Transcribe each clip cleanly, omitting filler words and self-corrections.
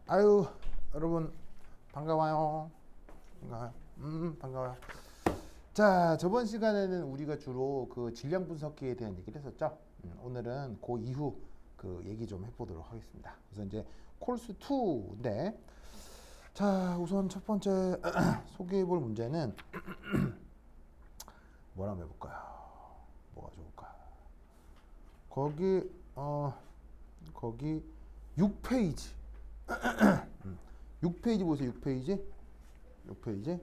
아유, 여러분 반가워요. 반가워요. 자, 저번 시간에는 우리가 주로 그 질량 분석기에 대한 얘기를 했었죠. 오늘은 그 이후 그 얘기 좀 해보도록 하겠습니다. 그래서 이제 콜스 2인데, 자, 우선 첫 번째 소개해볼 문제는 뭐라 한번 해볼까요? 뭐가 좋을까? 거기 6페이지. 6페이지 보세요. 6페이지. 6페이지.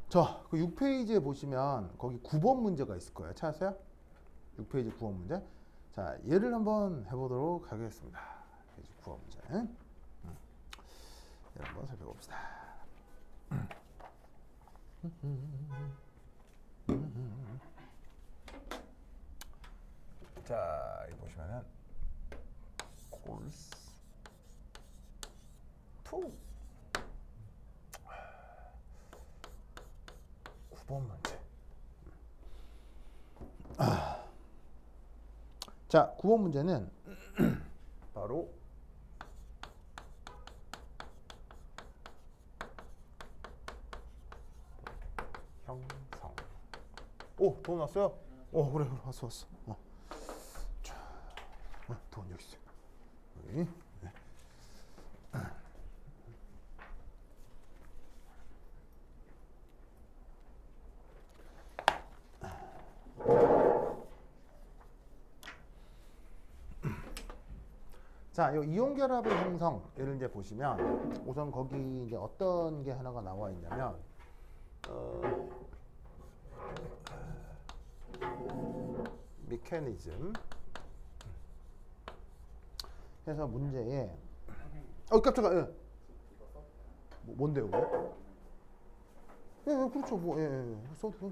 자, 그 6페이지에 보시면 거기 9번 문제가 있을 거예요. 찾았어요? 6페이지 9번 문제. 자, 얘를 한번 해보도록 하겠습니다. 9번 문제. 얘를 한번 살펴봅시다. 자, 여기 보시면은 콜스 2 9번 문제. 자, 9번 문제는 바로 형성. 오, 돈 왔어요? 그래, 왔어. 자, 돈 여기 있어요. 여기. 네. 자, 이 이온 결합의 형성, 얘를 이제 보시면 우선 거기 이제 어떤 게 하나가 나와 있냐면 메커니즘 해서 문제에 깜짝아. 예. 뭔데요, 그거? 예, 그렇죠. 써도.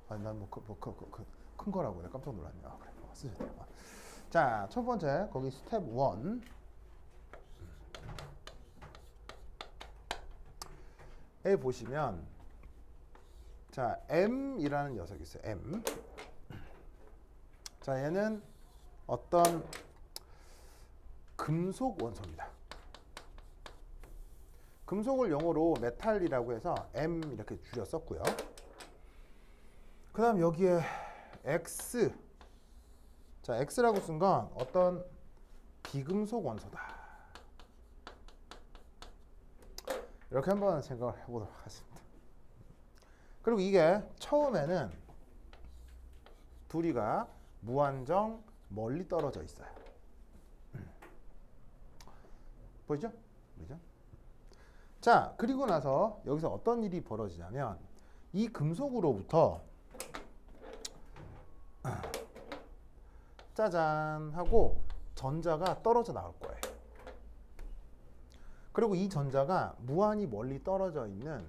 아니, 난 큰 거라고 내가 깜짝 놀랐네. 그래, 쓰셔도 돼요. 자, 첫 번째 거기 스텝 1에 보시면, 자, M이라는 녀석이 있어요. M. 자, 얘는 어떤 금속 원소입니다. 금속을 영어로 메탈이라고 해서 M 이렇게 줄여 썼고요. 그 다음 여기에 X. 자, X라고 쓴 건 어떤 비금속 원소다. 이렇게 한번 생각을 해보도록 하겠습니다. 그리고 이게 처음에는 둘이가 무한정 멀리 떨어져 있어요. 보이죠? 보이죠? 자, 그리고 나서 여기서 어떤 일이 벌어지냐면 이 금속으로부터 짜잔 하고 전자가 떨어져 나올 거예요. 그리고 이 전자가 무한히 멀리 떨어져 있는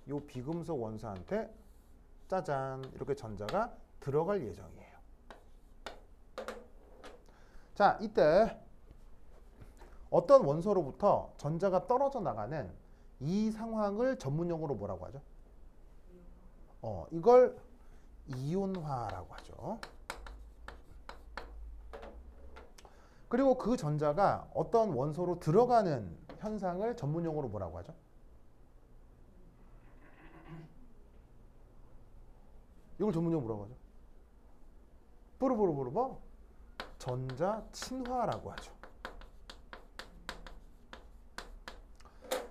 이 비금속 원소한테 짜잔 이렇게 전자가 들어갈 예정이에요. 자, 이때 어떤 원소로부터 전자가 떨어져 나가는 이 상황을 전문용어로 뭐라고 하죠? 이걸 이온화라고 하죠. 그리고 그 전자가 어떤 원소로 들어가는 현상을 전문용어로 뭐라고 하죠? 이걸 전문용어로 뭐라고 하죠? 뽀로뽀로뽀로뽀 전자 친화라고 하죠.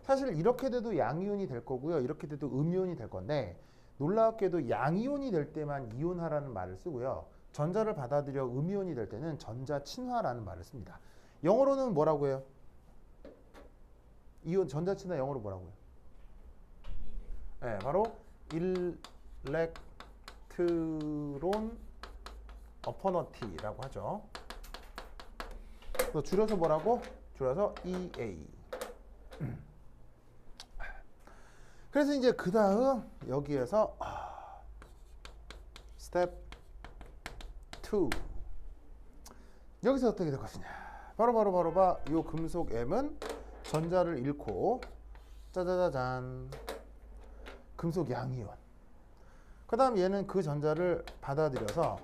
사실 이렇게 돼도 양이온이 될 거고요. 이렇게 돼도 음이온이 될 건데, 놀랍게도 양이온이 될 때만 이온화라는 말을 쓰고요. 전자를 받아들여 음이온이 될 때는 전자 친화라는 말을 씁니다. 영어로는 뭐라고 해요? 이온 전자 친화 영어로 뭐라고 해요? 네, 바로 일렉트론 어퍼너티라고 하죠. 그래서 줄여서 뭐라고? 줄여서 EA. 그래서 이제 그 다음 여기에서 스텝 2. 여기서 어떻게 될 것이냐. 바로 이 금속 M은 전자를 잃고 짜자자잔 금속 양이온. 그 다음 얘는 그 전자를 받아들여서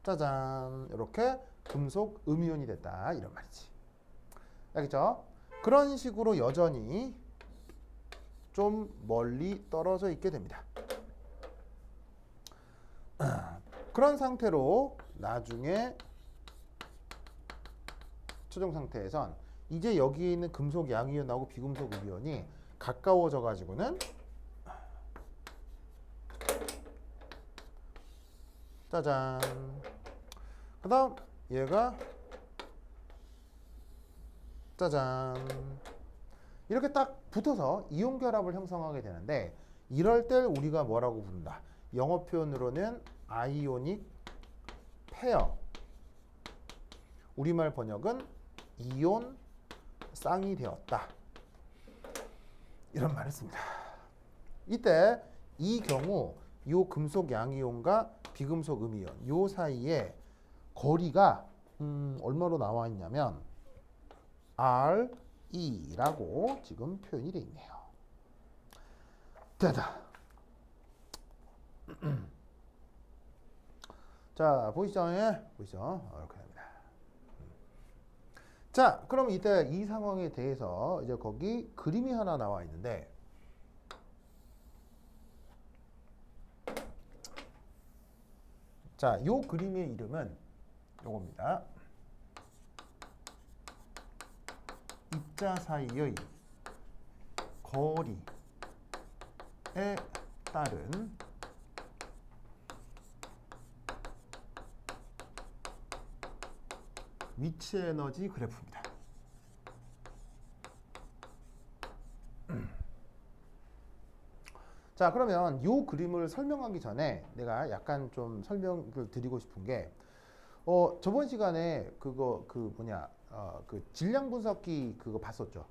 짜잔 이렇게 금속 음이온이 됐다 이런 말이지. 알겠죠? 그런 식으로 여전히 좀 멀리 떨어져 있게 됩니다. 그런 상태로 나중에 최종 상태에선 이제 여기에 있는 금속 양이온하고 비금속 음이온이 가까워져 가지고는 짜잔. 그 다음 얘가 짜잔. 이렇게 딱 붙어서 이온 결합을 형성하게 되는데 이럴 때 우리가 뭐라고 부른다. 영어 표현으로는 아이오닉 페어. 우리말 번역은 이온 쌍이 되었다. 이런 말을 씁니다. 이때 이 경우 요 금속 양이온과 비금속 음이온 요 사이에 거리가 얼마로 나와 있냐면 RE라고 지금 표현이 되어 있네요. 됐다. 자, 보이시죠? 예? 보이시죠? 이렇게 됩니다. 자, 그럼 이때 이 상황에 대해서 이제 거기 그림이 하나 나와 있는데 자, 요 그림의 이름은 요겁니다. 입자 사이의 거리에 따른 위치 에너지 그래프입니다. 자, 그러면 이 그림을 설명하기 전에 내가 약간 좀 설명을 드리고 싶은 게 저번 시간에 그 질량 분석기 그거 봤었죠.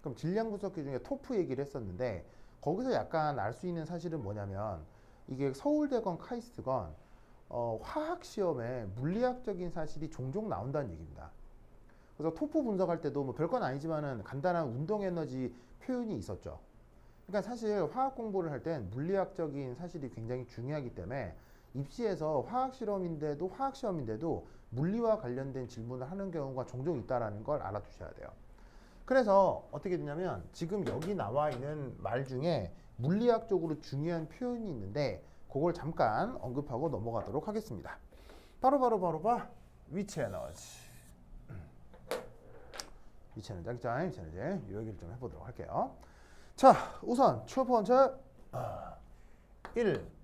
그럼 질량 분석기 중에 토프 얘기를 했었는데 거기서 약간 알 수 있는 사실은 뭐냐면 이게 서울대건 카이스트건 화학 시험에 물리학적인 사실이 종종 나온다는 얘기입니다. 그래서 토프 분석할 때도 뭐 별건 아니지만은 간단한 운동 에너지 표현이 있었죠. 그러니까 사실 화학 공부를 할 땐 물리학적인 사실이 굉장히 중요하기 때문에 입시에서 화학 시험인데도 물리와 관련된 질문을 하는 경우가 종종 있다라는 걸 알아두셔야 돼요. 그래서 어떻게 되냐면 지금 여기 나와 있는 말 중에 물리학적으로 중요한 표현이 있는데 그걸 잠깐 언급하고 넘어가도록 하겠습니다. 바로 위치 에너지. 위치 에너지, 이 얘기를 좀 해보도록 할게요. 자, 우선 첫 번째 1.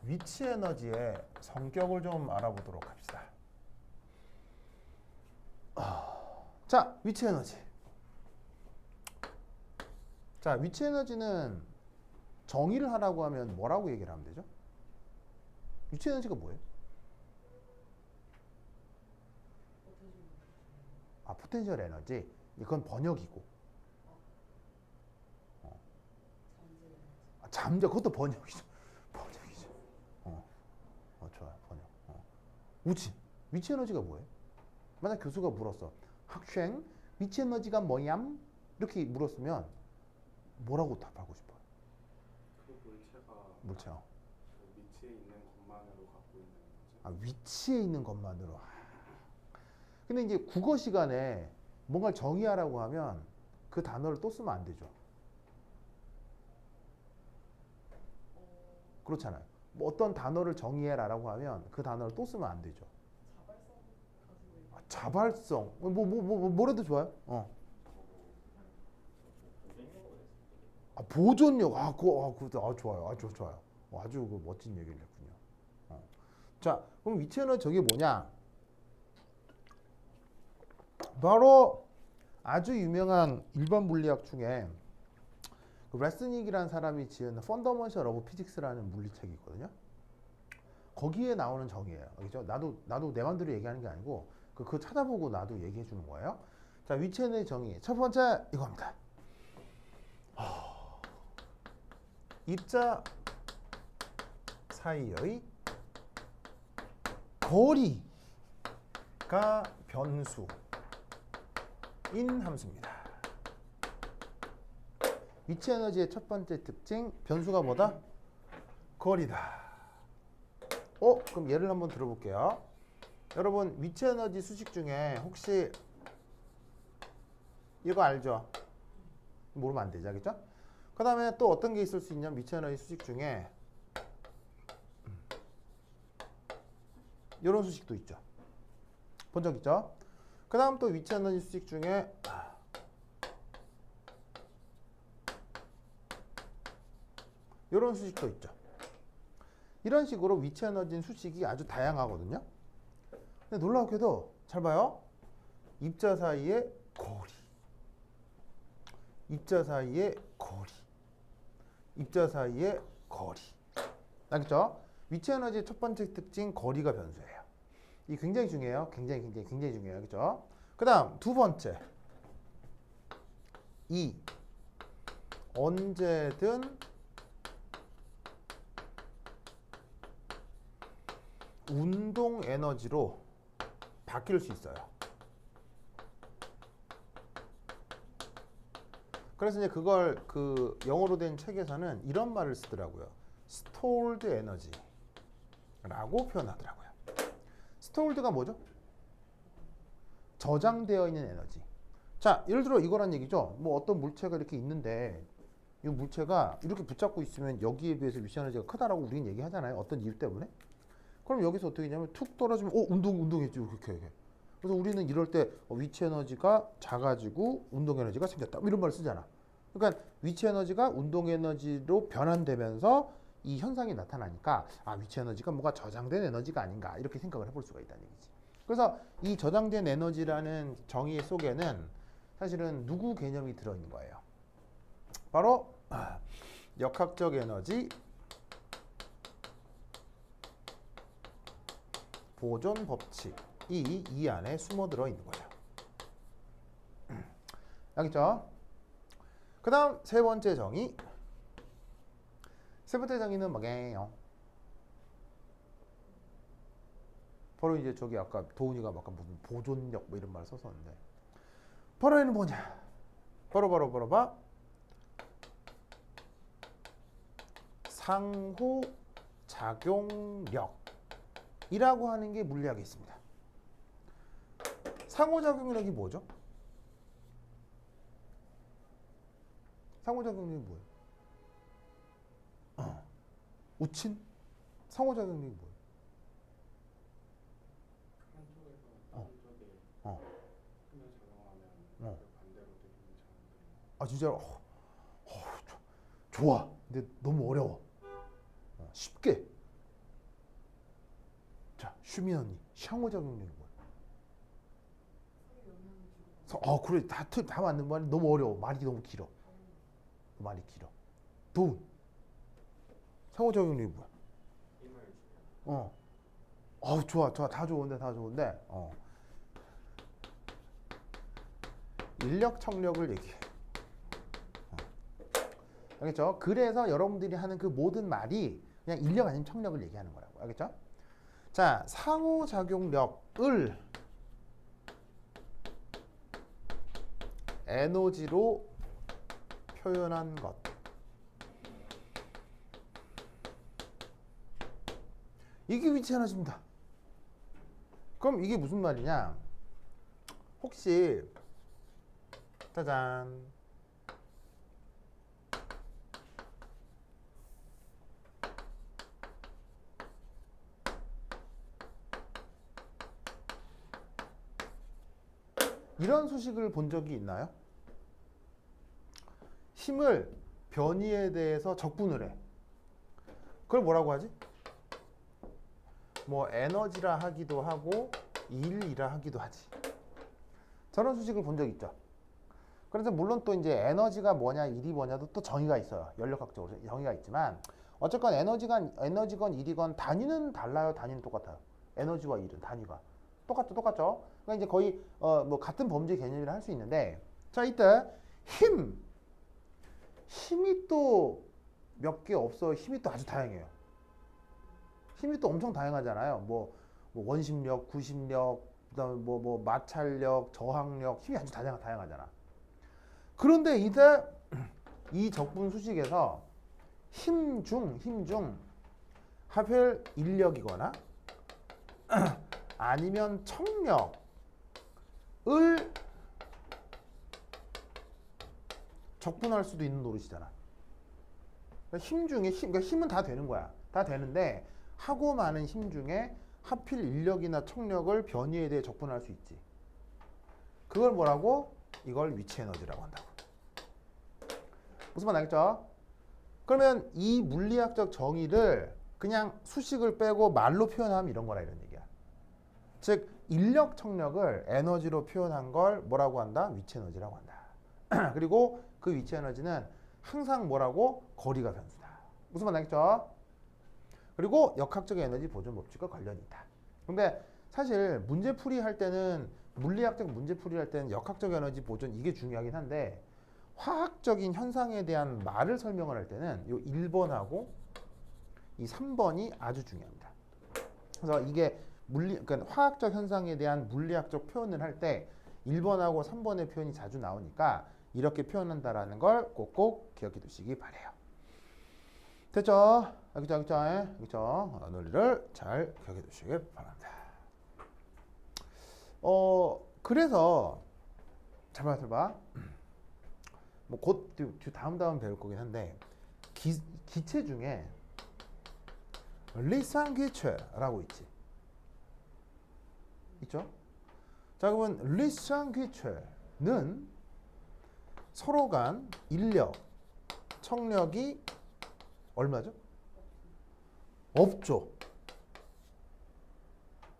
위치 에너지의 성격을 좀 알아보도록 합시다. 자, 위치 에너지. 자, 위치 에너지는 정의를 하라고 하면 뭐라고 얘기를 하면 되죠? 위치 에너지가 뭐예요? 포텐셜 에너지. 이건 번역이고. 잠재, 그것도 번역이죠. 번역이죠. 좋아요. 번역. 위치 에너지가 뭐예요? 만약 교수가 물었어. 학생, 위치 에너지가 뭐얌? 이렇게 물었으면 뭐라고 답하고 싶어요? 그 물체가 위치에 있는 것만으로 갖고 있는 거죠. 위치에 있는 것만으로. 근데 이제 국어 시간에 뭔가를 정의하라고 하면 그 단어를 또 쓰면 안 되죠. 그렇잖아요. 뭐 어떤 단어를 정의해라라고 하면 그 단어를 또 쓰면 안 되죠. 자발성. 뭐래도 좋아요. 보존력. 좋아요. 아주 좋아요. 아주 멋진 얘기를 했군요. 자, 그럼 위치 에너지 저게 뭐냐? 바로 아주 유명한 일반 물리학 중에 레스닉이라는 사람이 지은 펀더먼셜 오브 피직스라는 물리책이 있거든요. 거기에 나오는 정의예요. 그죠? 나도 내 맘대로 얘기하는 게 아니고 그거 찾아보고 나도 얘기해 주는 거예요. 자, 위치 에너지 정의. 첫 번째 이겁니다. 입자 사이의 거리가 변수인 함수입니다. 위치 에너지의 첫 번째 특징, 변수가 뭐다? 거리다. 그럼 예를 한번 들어볼게요. 여러분 위치 에너지 수식 중에 혹시 이거 알죠? 모르면 안 되죠, 알겠죠? 그 다음에 또 어떤 게 있을 수 있냐면 위치 에너지 수식 중에 이런 수식도 있죠. 본 적 있죠? 그 다음 또 위치 에너지 수식 중에 이런 수식도 있죠. 이런 식으로 위치 에너지 수식이 아주 다양하거든요. 근데 놀랍게도 잘 봐요. 입자 사이의 거리, 입자 사이의 거리, 입자 사이의 거리. 알겠죠? 위치 에너지의 첫 번째 특징 거리가 변수예요. 이 굉장히 중요해요. 굉장히 중요해요. 알겠죠? 그 다음 두 번째, 이 언제든 운동 에너지로 바뀔 수 있어요. 그래서 이제 그걸 그 영어로 된 책에서는 이런 말을 쓰더라고요. stored energy라고 표현하더라고요. stored가 뭐죠? 저장되어 있는 에너지. 자, 예를 들어 이거란 얘기죠. 뭐 어떤 물체가 이렇게 있는데 이 물체가 이렇게 붙잡고 있으면 여기에 비해서 위치 에너지가 크다라고 우리는 얘기하잖아요. 어떤 이유 때문에? 그럼 여기서 어떻게 하냐면 툭 떨어지면 운동했지 이렇게. 그래서 우리는 이럴 때 위치 에너지가 작아지고 운동 에너지가 생겼다 이런 말을 쓰잖아. 그러니까 위치 에너지가 운동 에너지로 변환되면서 이 현상이 나타나니까 위치 에너지가 뭔가 저장된 에너지가 아닌가 이렇게 생각을 해볼 수가 있다는 얘기지. 그래서 이 저장된 에너지라는 정의 속에는 사실은 누구 개념이 들어있는 거예요. 바로 역학적 에너지, 보존 법칙이 이 안에 숨어 들어 있는 거예요. 알겠죠? 그 다음 세 번째 정의. 세 번째 정의는 뭐게요? 바로 이제 저기 아까 도훈이가 막 무슨 보존력 뭐 이런 말 썼었는데 바로 얘는 뭐냐? 바로 상호작용력이라고 하는 게 물리학에 있습니다. 상호작용력이 뭐죠? 상호작용력이 뭐예요? 우친? 상호작용력이 뭐예요? 한쪽에서 어. 다른 쪽에 어. 힘을 작용하면 어. 그 반대로 되는 작용들이 진짜로? 좋아. 근데 너무 어려워. 쉽게. 자, 슈민 언니. 상호작용력이 뭐야? 그래. 다 맞는 말이 너무 어려워. 말이 너무 길어. 말이 길어. 도움. 상호작용력이 뭐야? 힘을 주면 좋아. 다 좋은데. 인력 청력을 얘기해. 알겠죠? 그래서 여러분들이 하는 그 모든 말이 그냥 인력 아니면 청력을 얘기하는 거라고. 알겠죠? 자, 상호작용력을 에너지로 표현한 것. 이게 위치 에너지입니다. 그럼 이게 무슨 말이냐? 혹시 짜잔. 이런 수식을 본 적이 있나요? 힘을 변이에 대해서 적분을 해. 그걸 뭐라고 하지? 뭐 에너지라 하기도 하고 일이라 하기도 하지. 저런 수식을 본 적 있죠. 그래서 물론 또 이제 에너지가 뭐냐 일이 뭐냐도 또 정의가 있어요. 연력학적으로 정의가 있지만 어쨌건 에너지건 일이건 단위는 달라요. 단위는 똑같아요. 에너지와 일은 단위가 똑같죠. 그러니까 이제 거의 뭐 같은 범죄 개념이라 할 수 있는데, 자 이때 힘이 또 몇 개 없어. 힘이 또 아주 다양해요. 힘이 또 엄청 다양하잖아요. 뭐 원심력, 구심력, 그다음에 뭐 마찰력, 저항력, 힘이 아주 다양하잖아. 그런데 이때 이 적분 수식에서 힘 중 하필 인력이거나 아니면 청력을 적분할 수도 있는 노릇이잖아. 그러니까 힘 중에 그러니까 힘은 다 되는 거야. 다 되는데 하고 많은 힘 중에 하필 인력이나 청력을 변이에 대해 적분할 수 있지. 그걸 뭐라고? 이걸 위치 에너지라고 한다고. 무슨 말 알겠죠? 그러면 이 물리학적 정의를 그냥 수식을 빼고 말로 표현하면 이런 거라 이런 얘기야. 즉 인력 청력을 에너지로 표현한 걸 뭐라고 한다? 위치 에너지라고 한다. 그리고 그 위치 에너지는 항상 뭐라고? 거리가 변수다. 무슨 말 알겠죠? 그리고 역학적 에너지 보존 법칙과 관련이 있다. 근데 사실 문제풀이 할 때는 물리학적 문제풀이 할 때는 역학적 에너지 보존 이게 중요하긴 한데 화학적인 현상에 대한 말을 설명을 할 때는 이 1번하고 이 3번이 아주 중요합니다. 그래서 이게 그러니까 화학적 현상에 대한 물리학적 표현을 할 때 1번하고 3번의 표현이 자주 나오니까 이렇게 표현한다라는 걸 꼭꼭 기억해 두시기 바래요. 됐죠? 알겠죠? 논리를 잘 기억해 두시기 바랍니다. 그래서 잘 봐. 뭐 곧 다음 배울 거긴 한데 기체 중에 리상기체라고 있죠? 자, 그러면 리상기체는 서로 간 인력, 청력이 얼마죠? 없죠.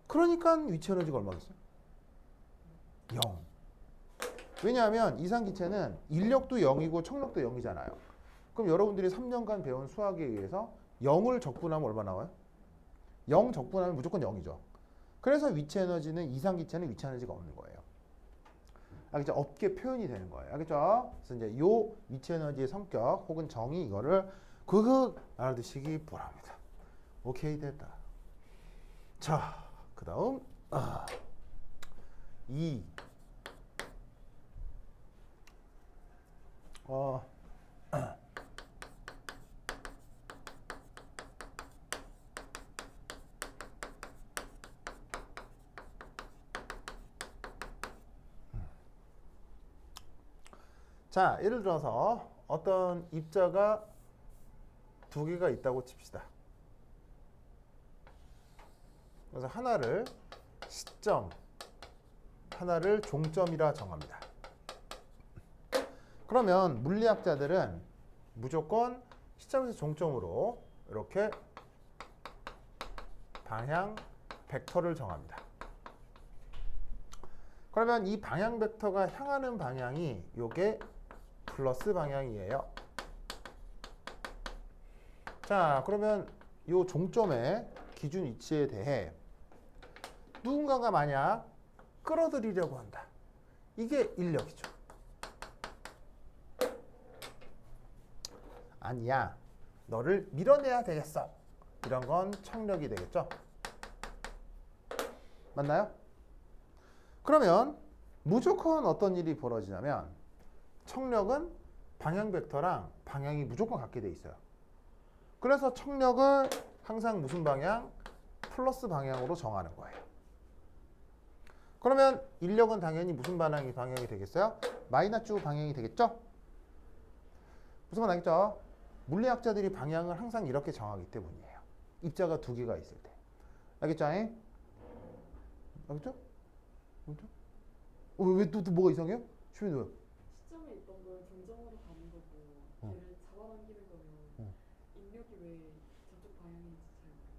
그러니까 위치 에너지가 얼마겠어요? 0. 왜냐하면 이상기체는 인력도 0이고 청력도 0이잖아요. 그럼 여러분들이 3년간 배운 수학에 의해서 0을 적분하면 얼마 나와요? 0 적분하면 무조건 0이죠. 그래서 위치 에너지는 이상기체는 위치 에너지가 없는 거예요. 알겠죠? 없게 표현이 되는 거예요. 알겠죠? 그래서 이제 요 위치 에너지의 성격 혹은 정의 이거를 그거 알아두시기 바랍니다. 오케이, 됐다. 자, 그 다음 2. 자, 예를 들어서 어떤 입자가 두 개가 있다고 칩시다. 그래서 하나를 시점, 하나를 종점이라 정합니다. 그러면 물리학자들은 무조건 시점에서 종점으로 이렇게 방향 벡터를 정합니다. 그러면 이 방향 벡터가 향하는 방향이 요게 플러스 방향이에요. 자, 그러면 요 종점의 기준 위치에 대해 누군가가 만약 끌어들이려고 한다. 이게 인력이죠. 아니야, 너를 밀어내야 되겠어. 이런 건 청력이 되겠죠. 맞나요? 그러면 무조건 어떤 일이 벌어지냐면 청력은 방향 벡터랑 방향이 무조건 같게 돼 있어요. 그래서 청력을 항상 무슨 방향? 플러스 방향으로 정하는 거예요. 그러면 인력은 당연히 무슨 방향이 되겠어요? 마이너스 방향이 되겠죠? 무슨 말 알겠죠? 물리학자들이 방향을 항상 이렇게 정하기 때문이에요. 입자가 두 개가 있을 때. 알겠죠? 알겠죠? 알겠죠? 왜 또 뭐가 이상해요? 주민이 왜? 시점에 있던 걸 종점으로 가는 거고 걔를 잡아당기는 거면 인력이 왜 저쪽 방향인지 잘 모르겠어.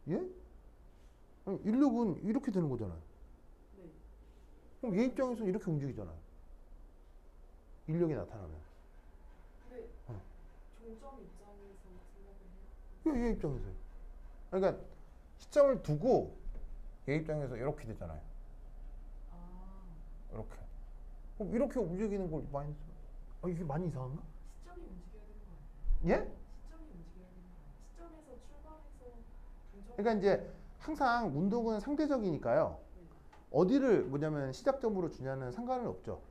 예? 아니, 인력은 이렇게 되는 거잖아요. 네. 그럼 얘 입장에서 이렇게 움직이잖아요. 인력이 나타나면. 근데 종점 입장에서 생각을 해요. 얘 입장에서요. 그러니까 시점을 두고 얘 입장에서 이렇게 되잖아요. 아, 이렇게. 그럼 이렇게 움직이는 걸 많이 이게 많이 이상한가? 시점이 움직여야 되는 거 아니에요? 예? 시점이 움직여야 되는 거 아니에요? 시점에서 출발해서 종점. 그러니까 이제 항상 운동은 상대적이니까요. 네. 어디를 뭐냐면 시작점으로 주냐는 상관은 없죠.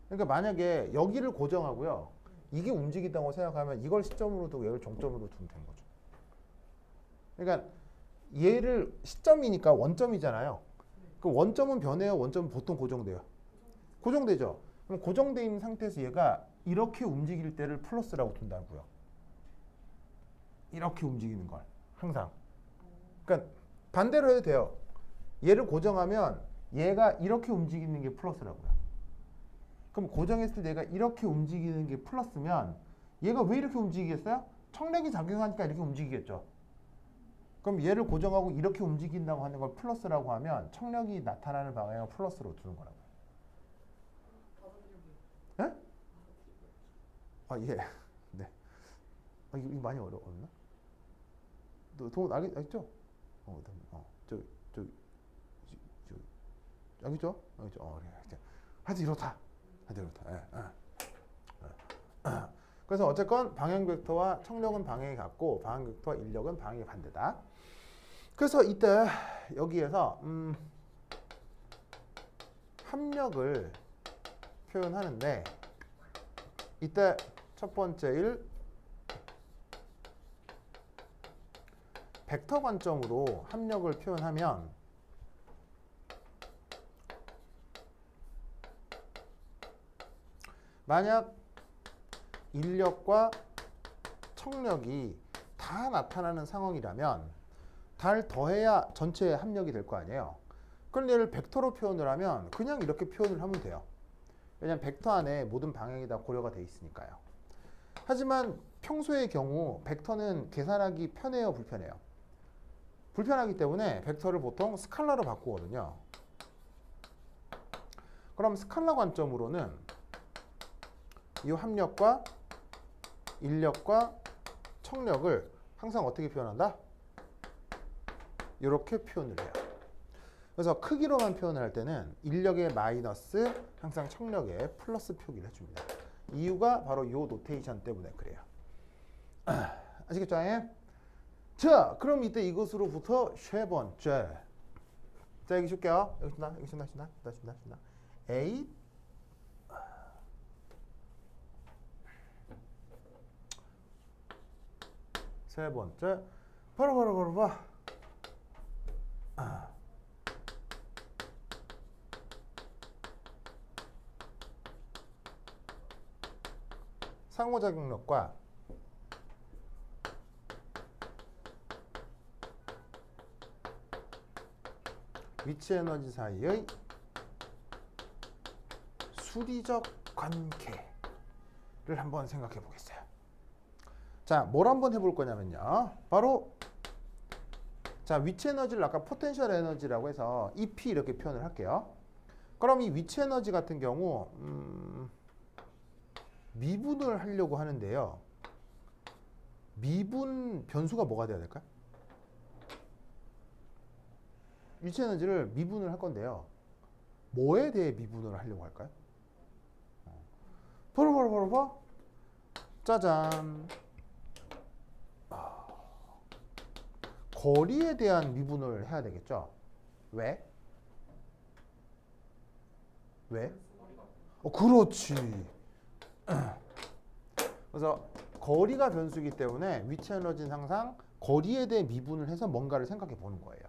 그러니까 만약에 여기를 고정하고요. 이게 움직인다고 생각하면 이걸 시점으로 두고 여기를 종점으로 두면 되는 거죠. 그러니까 얘를 시점이니까 원점이잖아요. 그 원점은 변해요. 원점은 보통 고정돼요. 고정되죠. 그럼 고정돼 있는 상태에서 얘가 이렇게 움직일 때를 플러스라고 둔다고요. 이렇게 움직이는 걸 항상. 그러니까 반대로 해도 돼요. 얘를 고정하면 얘가 이렇게 움직이는 게 플러스라고요. 그럼 고정했을 때 얘가 이렇게 움직이는 게 플러스면 얘가 왜 이렇게 움직이겠어요? 청력이 작용하니까 이렇게 움직이겠죠. 그럼 얘를 고정하고 이렇게 움직인다고 하는 걸 플러스라고 하면 청력이 나타나는 방향을 플러스로 두는 거라고요. 예? 아, 예. 네. 아, 이거 많이 어려웠나? 너 알겠죠? 알겠죠? 알겠죠? 그래. 하여튼 이렇다. 예. 그래서 어쨌건 방향 벡터와 청력은 방향이 같고 방향 벡터와 인력은 방향이 반대다. 그래서 이때 여기에서 합력을 표현하는데 이때 첫 번째 일 벡터 관점으로 합력을 표현하면 만약 인력과 청력이 다 나타나는 상황이라면 다를 더해야 전체 합력이 될 거 아니에요. 그럼 얘를 벡터로 표현을 하면 그냥 이렇게 표현을 하면 돼요. 왜냐하면 벡터 안에 모든 방향이 다 고려가 돼 있으니까요. 하지만 평소의 경우 벡터는 계산하기 편해요, 불편해요? 불편하기 때문에 벡터를 보통 스칼라로 바꾸거든요. 그럼 스칼라 관점으로는 이 합력과 인력과 청력을 항상 어떻게 표현한다? 이렇게 표현을 해요. 그래서 크기로만 표현을 할 때는 인력의 마이너스 항상 청력의 플러스 표기를 해줍니다. 이유가 바로 이 노테이션 때문에 그래요. 아시겠죠? 자, 그럼 이때 이것으로부터 세 번째. 자, 여기 줄게요. 여기 쓴다. A 세 번째. 바로 봐. 상호작용력과 위치 에너지 사이의 수리적 관계를 한번 생각해 보겠어요. 자, 뭘 한번 해볼 거냐면요. 바로 자, 위치 에너지를 아까 포텐셜 에너지라고 해서 EP 이렇게 표현을 할게요. 그럼 이 위치 에너지 같은 경우 미분을 하려고 하는데요. 미분 변수가 뭐가 돼야 될까요? 위치 에너지를 미분을 할 건데요. 뭐에 대해 미분을 하려고 할까요? 바로 짜잔. 거리에 대한 미분을 해야 되겠죠? 왜? 그렇지. 그래서 거리가 변수이기 때문에 위치 에너지는 항상 거리에 대해 미분을 해서 뭔가를 생각해 보는 거예요.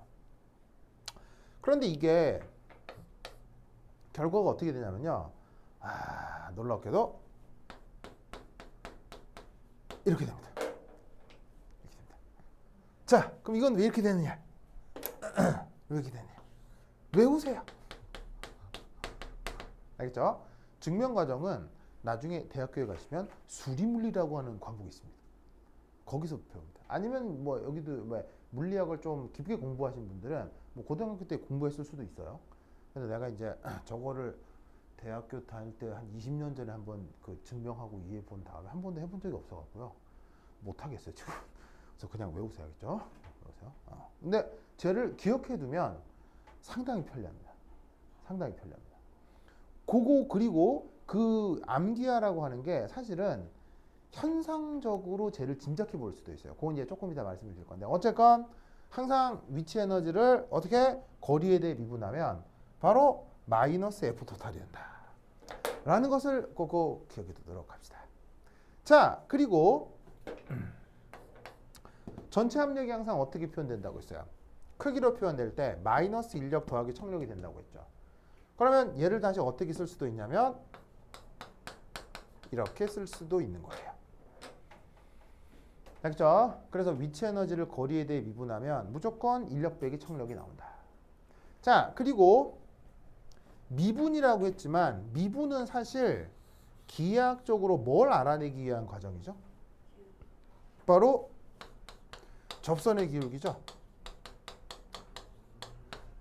그런데 이게 결과가 어떻게 되냐면요. 놀랍게도 이렇게 됩니다. 자, 그럼 이건 왜 이렇게 되느냐? 왜 이렇게 되느냐? 외우세요. 알겠죠? 증명 과정은 나중에 대학교에 가시면 수리물리라고 하는 과목이 있습니다. 거기서 배웁니다. 아니면 뭐 여기도 뭐 물리학을 좀 깊게 공부하신 분들은 뭐 고등학교 때 공부했을 수도 있어요. 그래서 내가 이제 저거를 대학교 다닐 때 한 20년 전에 한번 그 증명하고 이해해 본 다음에 한 번도 해본 적이 없어갖고요. 못 하겠어요 지금. 그래서 그냥 외우세요, 알겠죠? 외우세요. 근데 쟤를 기억해 두면 상당히 편리합니다. 상당히 편리합니다. 그리고 그 암기하라고 하는 게 사실은 현상적으로 쟤를 짐작해 볼 수도 있어요. 그건 이제 조금 이따 말씀을 드릴 건데 어쨌건 항상 위치 에너지를 어떻게 거리에 대해 미분하면 바로 마이너스 F 토탈이 된다 라는 것을 꼭 기억해 두도록 합시다. 자, 그리고 전체 압력이 항상 어떻게 표현된다고 했어요? 크기로 표현될 때 마이너스 인력 더하기 청력이 된다고 했죠. 그러면 얘를 다시 어떻게 쓸 수도 있냐면 이렇게 쓸 수도 있는 거예요. 알겠죠? 그래서 위치 에너지를 거리에 대해 미분하면 무조건 인력 빼기 청력이 나온다. 자, 그리고 미분이라고 했지만 미분은 사실 기하학적으로 뭘 알아내기 위한 과정이죠? 바로 접선의 기울기죠.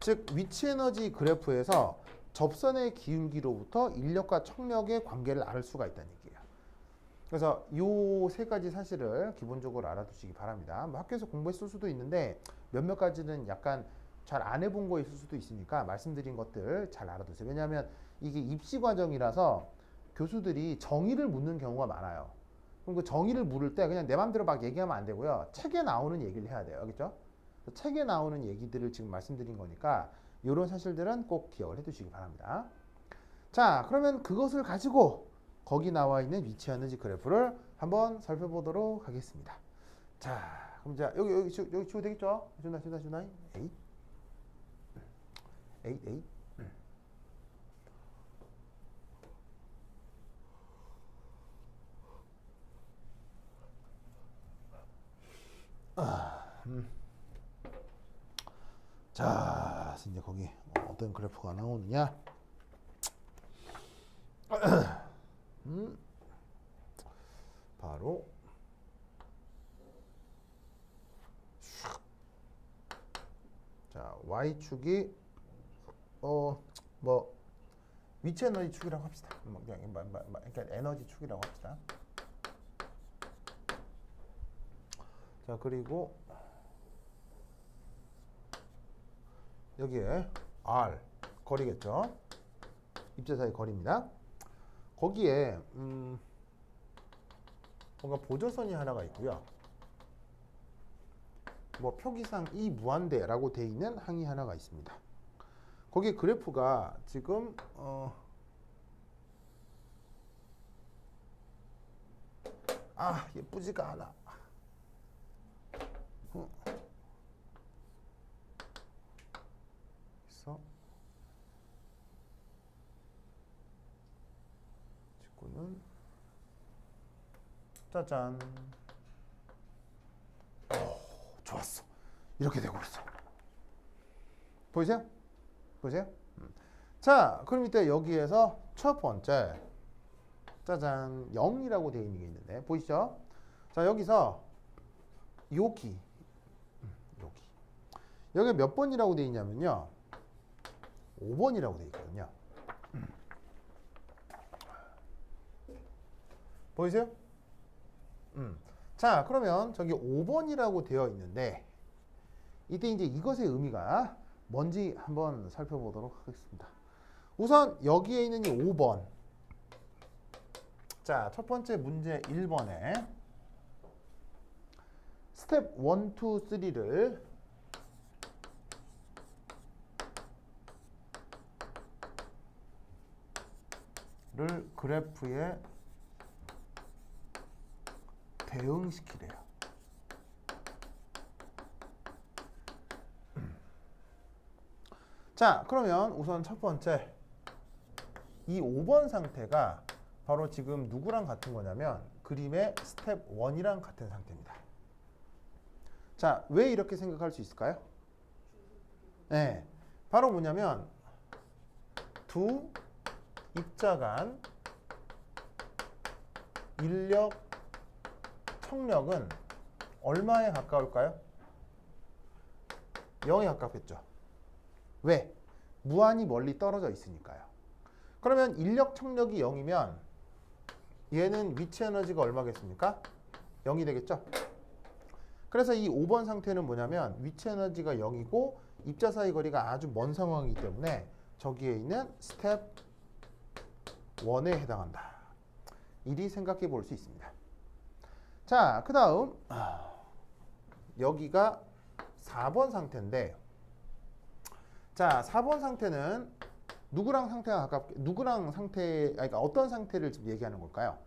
즉 위치 에너지 그래프에서 접선의 기울기로부터 인력과 청력의 관계를 알 수가 있다는 얘기예요. 그래서 이 세 가지 사실을 기본적으로 알아두시기 바랍니다. 뭐 학교에서 공부했을 수도 있는데 몇몇 가지는 약간 잘 안 해본 거 있을 수도 있으니까 말씀드린 것들 잘 알아두세요. 왜냐하면 이게 입시 과정이라서 교수들이 정의를 묻는 경우가 많아요. 그럼 그 정의를 물을 때 그냥 내 맘대로 막 얘기하면 안 되고요. 책에 나오는 얘기를 해야 돼요. 알겠죠? 책에 나오는 얘기들을 지금 말씀드린 거니까 이런 사실들은 꼭 기억을 해두시기 바랍니다. 자, 그러면 그것을 가지고 거기 나와 있는 위치 에너지 그래프를 한번 살펴보도록 하겠습니다. 자, 그럼 자 여기 치우면 되겠죠? 준아. 에잇. 자, 이제 거기 어떤 그래프가 나오느냐? 바로 자, y축이 뭐 위치 에너지 축이라고 합시다. 그러니까 에너지 축이라고 합시다. 자, 그리고 여기에 r 거리겠죠. 입자 사이 거리입니다. 거기에 뭔가 보조선이 하나가 있고요. 뭐 표기상 이 무한대라고 돼 있는 항이 하나가 있습니다. 거기에 그래프가 지금 예쁘지가 않아. 그래서 직구는 짜잔. 좋았어. 이렇게 되고 있어. 보이세요? 자, 그럼 이때 여기에서 첫 번째 짜잔 0이라고 되어 있는 게 있는데 보이시죠? 자, 여기서 여기 몇 번이라고 되어 있냐면요 5번이라고 되어 있거든요. 보이세요? 자, 그러면 저기 5번이라고 되어 있는데 이때 이제 이것의 의미가 뭔지 한번 살펴보도록 하겠습니다. 우선 여기에 있는 이 5번. 자, 첫 번째 문제 1번에 스텝 1, 2, 3를 그래프에 대응시키래요. 자, 그러면 우선 첫 번째 이 5번 상태가 바로 지금 누구랑 같은 거냐면 그림의 스텝 1이랑 같은 상태입니다. 자, 왜 이렇게 생각할 수 있을까요? 네, 바로 뭐냐면 두 입자 간 인력 청력은 얼마에 가까울까요? 0에 가깝겠죠. 왜? 무한히 멀리 떨어져 있으니까요. 그러면 인력 청력이 0이면 얘는 위치 에너지가 얼마겠습니까? 0이 되겠죠? 그래서 이 5번 상태는 뭐냐면 위치 에너지가 0이고 입자 사이 거리가 아주 먼 상황이기 때문에 저기에 있는 스텝 1에 해당한다. 이리 생각해 볼 수 있습니다. 자, 그 다음 여기가 4번 상태인데 자, 4번 상태는 누구랑 상태가 가깝게 그러니까 어떤 상태를 지금 얘기하는 걸까요?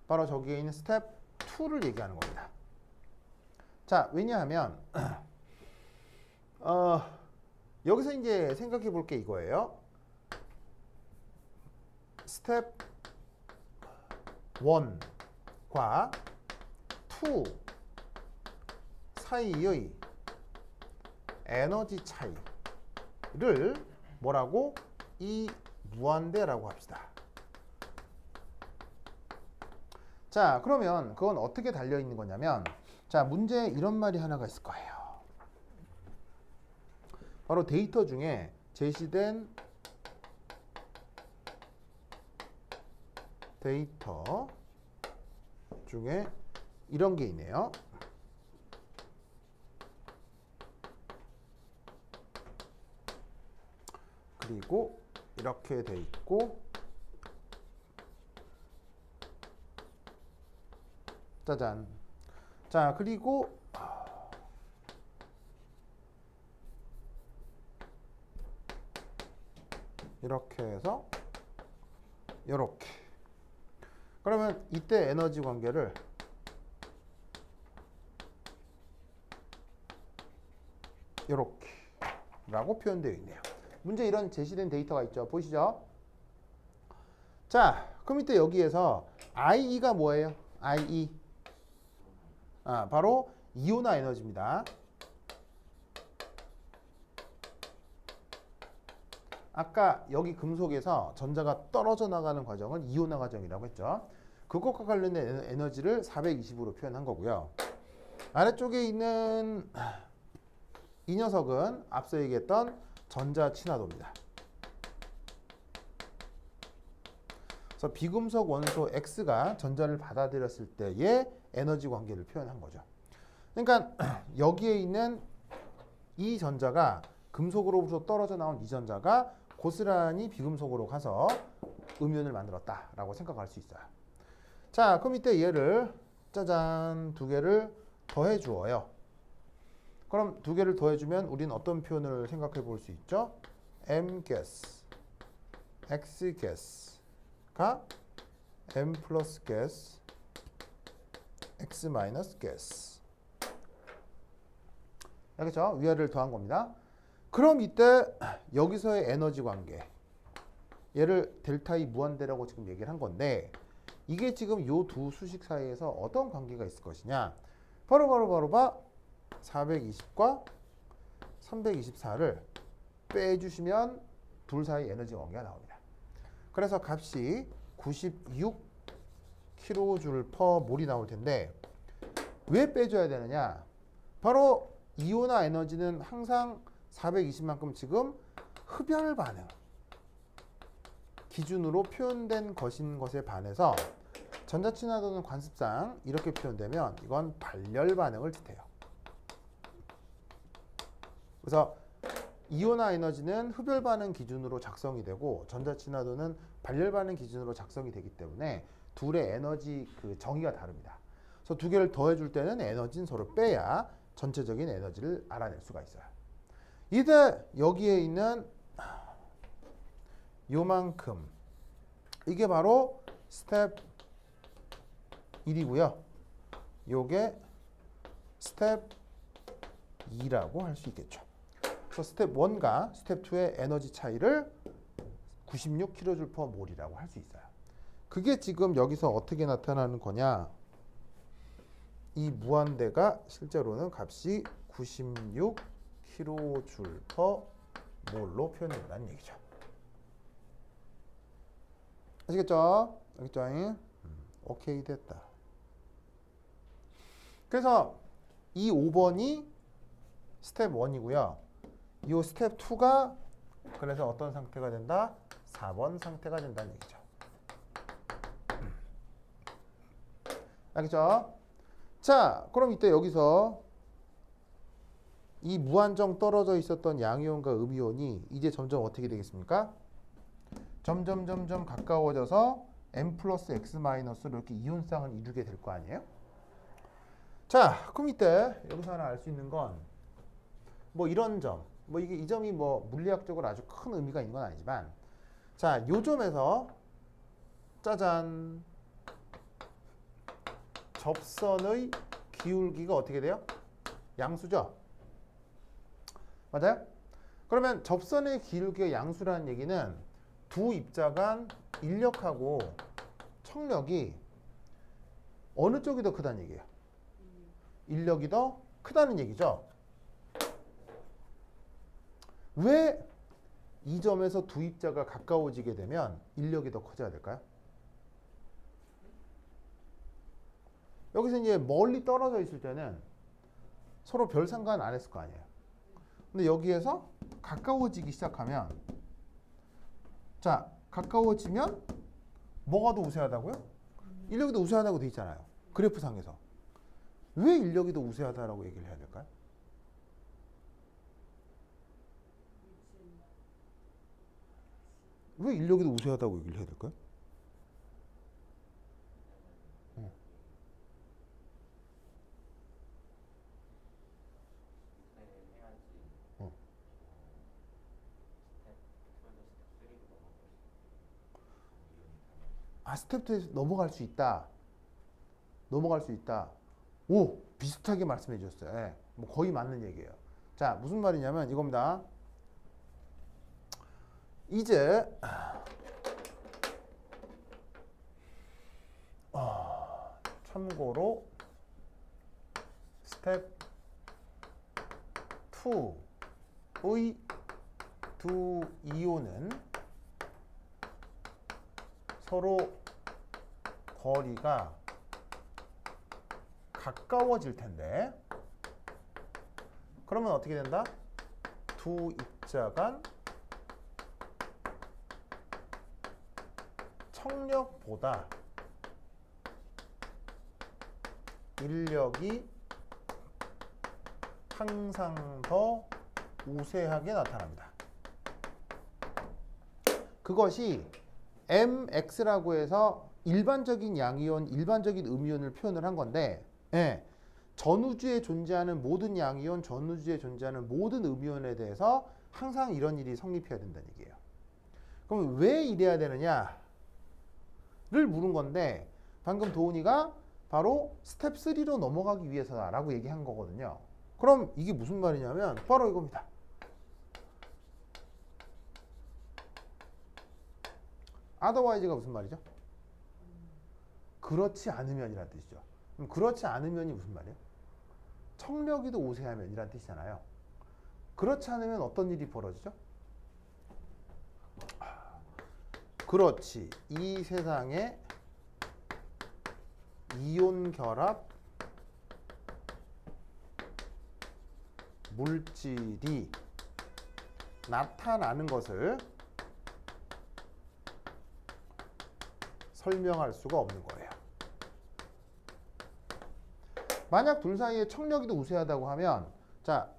바로 저기에 있는 스텝 2를 얘기하는 겁니다. 자, 왜냐하면 여기서 이제 생각해 볼 게 이거예요. 스텝 1과 2 사이의 에너지 차이를 뭐라고? 이 무한대라고 합시다. 자, 그러면 그건 어떻게 달려 있는 거냐면, 자, 문제에 이런 말이 하나가 있을 거예요. 바로 데이터 중에 제시된 데이터 중에 이런 게 있네요. 그리고 이렇게 돼 있고, 짜잔. 자, 그리고 이렇게 해서 이렇게. 그러면 이때 에너지 관계를 이렇게 라고 표현되어 있네요. 문제 이런 제시된 데이터가 있죠. 보시죠. 자, 그럼 이때 여기에서 IE가 뭐예요? IE. 바로 이온화 에너지입니다. 아까 여기 금속에서 전자가 떨어져 나가는 과정을 이온화 과정이라고 했죠. 그것과 관련된 에너지를 420으로 표현한 거고요. 아래쪽에 있는 이 녀석은 앞서 얘기했던 전자 친화도입니다. 그래서 비금속 원소 X가 전자를 받아들였을 때의 에너지 관계를 표현한 거죠. 그러니까 여기에 있는 이 전자가 금속으로부터 떨어져 나온 이 전자가 고스란히 비금속으로 가서 음이온을 만들었다라고 생각할 수 있어요. 자, 그럼 이때 얘를 짜잔 두 개를 더해 주어요. 그럼 두 개를 더해 주면 우리는 어떤 표현을 생각해 볼 수 있죠? M gas, X gas가 M 플러스 gas, X 마이너스 gas. 알겠죠? 위아래를 더한 겁니다. 그럼 이때 여기서의 에너지 관계, 얘를 델타 E 무한대라고 지금 얘기를 한 건데, 이게 지금 요 두 수식 사이에서 어떤 관계가 있을 것이냐? 바로 420과 324를 빼주시면 둘 사이 에너지 관계가 나옵니다. 그래서 값이 96kJ/몰이 나올 텐데, 왜 빼줘야 되느냐? 바로 이온화 에너지는 항상 420만큼 지금 흡열 반응 기준으로 표현된 것인 것에 반해서 전자 친화도는 관습상 이렇게 표현되면 이건 발열 반응을 뜻해요. 그래서 이온화 에너지는 흡열 반응 기준으로 작성이 되고 전자 친화도는 발열 반응 기준으로 작성이 되기 때문에 둘의 에너지 그 정의가 다릅니다. 그래서 두 개를 더해 줄 때는 에너지는 서로 빼야 전체적인 에너지를 알아낼 수가 있어요. 이때 여기에 있는 요만큼, 이게 바로 스텝 1이고요. 요게 스텝 2라고 할 수 있겠죠. 그래서 스텝 1과 스텝 2의 에너지 차이를 96kJ/몰이라고 할 수 있어요. 그게 지금 여기서 어떻게 나타나는 거냐? 이 무한대가 실제로는 값이 96kJ/몰로 표현된다는 얘기죠. 아시겠죠? 알겠죠? 오케이, 됐다. 그래서 이 5번이 스텝 1이고요. 이 스텝 2가 그래서 어떤 상태가 된다? 4번 상태가 된다는 얘기죠. 알겠죠? 자, 그럼 이때 여기서 이 무한정 떨어져 있었던 양이온과 음이온이 이제 점점 어떻게 되겠습니까? 점점 가까워져서 M 플러스 X 마이너스로 이렇게 이온쌍을 이루게 될 거 아니에요? 자, 그럼 이때 여기서 하나 알 수 있는 건 뭐 이런 점, 뭐 이게 이 점이 뭐 물리학적으로 아주 큰 의미가 있는 건 아니지만, 자, 요 점에서 짜잔, 접선의 기울기가 어떻게 돼요? 양수죠. 맞아요? 그러면 접선의 기울기가 양수라는 얘기는 두 입자 간 인력하고 청력이 어느 쪽이 더 크다는 얘기예요? 인력이 더 크다는 얘기죠. 왜 이 점에서 두 입자가 가까워지게 되면 인력이 더 커져야 될까요? 여기서 이제 멀리 떨어져 있을 때는 서로 별 상관 안 했을 거 아니에요. 근데 여기에서 가까워지기 시작하면, 자, 가까워지면 뭐가 더 우세하다고요? 인력이 더 우세하다고 돼 있잖아요. 그래프상에서. 왜 인력이 더 우세하다라고 얘기를 해야 될까요? 왜 인력이 더 우세하다고 얘기를 해야 될까요? 아, 스텝 2에서 넘어갈 수 있다. 넘어갈 수 있다. 오, 비슷하게 말씀해 주셨어요. 예, 뭐 거의 맞는 얘기예요. 자, 무슨 말이냐면 이겁니다. 이제 참고로 스텝 2의 두 이온은 서로 거리가 가까워질 텐데, 그러면 어떻게 된다? 두 입자 간 청력보다 인력이 항상 더 우세하게 나타납니다. 그것이 MX라고 해서 일반적인 양이온, 일반적인 음이온을 표현을 한 건데, 예, 전우주에 존재하는 모든 양이온, 전우주에 존재하는 모든 음이온에 대해서 항상 이런 일이 성립해야 된다는 얘기예요. 그럼 왜 이래야 되느냐를 물은 건데, 방금 도훈이가 바로 스텝 3로 넘어가기 위해서다라고 얘기한 거거든요. 그럼 이게 무슨 말이냐면 바로 이겁니다. otherwise가 무슨 말이죠? 그렇지 않으면이란 뜻이죠. 그럼 그렇지 않으면이 무슨 말이에요? 청력이 더 우세하면이란 뜻이잖아요. 그렇지 않으면 어떤 일이 벌어지죠? 그렇지. 이 세상에 이온 결합 물질이 나타나는 것을 설명할 수가 없는 거예요. 만약 둘 사이에 청력이 더 우세하다고 하면, 자,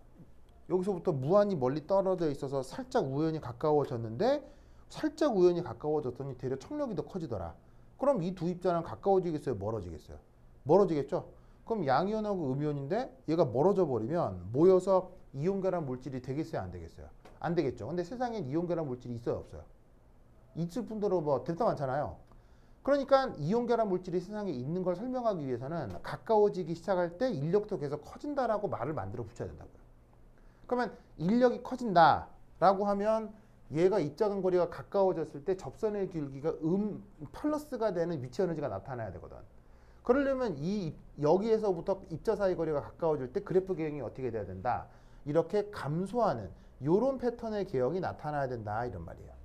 여기서부터 무한히 멀리 떨어져 있어서 살짝 우연히 가까워졌는데, 살짝 우연히 가까워졌더니 되려 청력이 더 커지더라. 그럼 이 두 입자는 가까워지겠어요? 멀어지겠어요? 멀어지겠죠? 그럼 양이온하고 음이온인데 얘가 멀어져 버리면 모여서 이온 결합 물질이 되겠어요? 안 되겠어요? 안 되겠죠. 근데 세상엔 이온 결합 물질이 있어요? 없어요? 있을 뿐더러 뭐 델타 많잖아요. 그러니까 이온 결합 물질이 세상에 있는 걸 설명하기 위해서는 가까워지기 시작할 때 인력도 계속 커진다라고 말을 만들어 붙여야 된다고요. 그러면 인력이 커진다라고 하면 얘가 입자 간 거리가 가까워졌을 때 접선의 기울기가 플러스가 되는 위치 에너지가 나타나야 되거든. 그러려면 여기에서부터 입자 사이 거리가 가까워질 때 그래프 개형이 어떻게 돼야 된다. 이렇게 감소하는 요런 패턴의 개형이 나타나야 된다 이런 말이에요.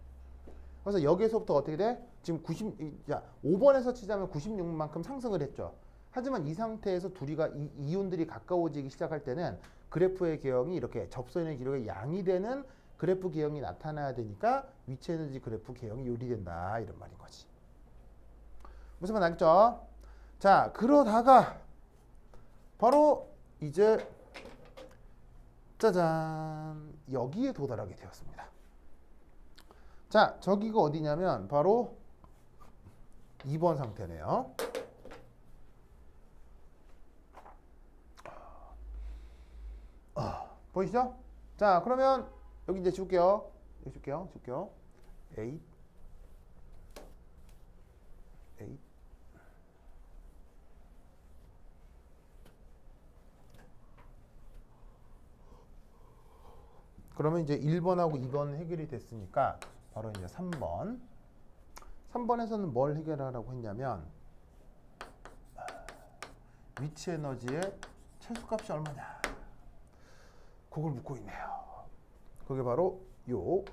그래서 여기에서부터 어떻게 돼? 지금 5번에서 치자면 96만큼 상승을 했죠. 하지만 이 상태에서 둘이가 이온들이 가까워지기 시작할 때는 그래프의 개형이 이렇게 접선의 기울기가 양이 되는 그래프 개형이 나타나야 되니까 위치 에너지 그래프 개형이 요리된다 이런 말인 거지. 무슨 말 알겠죠? 자, 그러다가 바로 이제 짜잔 여기에 도달하게 되었습니다. 자, 저기가 어디냐면 바로 2번 상태네요. 보이시죠? 자, 그러면 여기 이제 줄게요. 여기 줄게요. 8 8 그러면 이제 1번하고 2번 해결이 됐으니까 바로 이제 3번. 3번에서는 뭘 해결하라고 했냐면 위치 에너지의 최소값이 얼마냐. 그걸 묻고 있네요. 그게 바로 요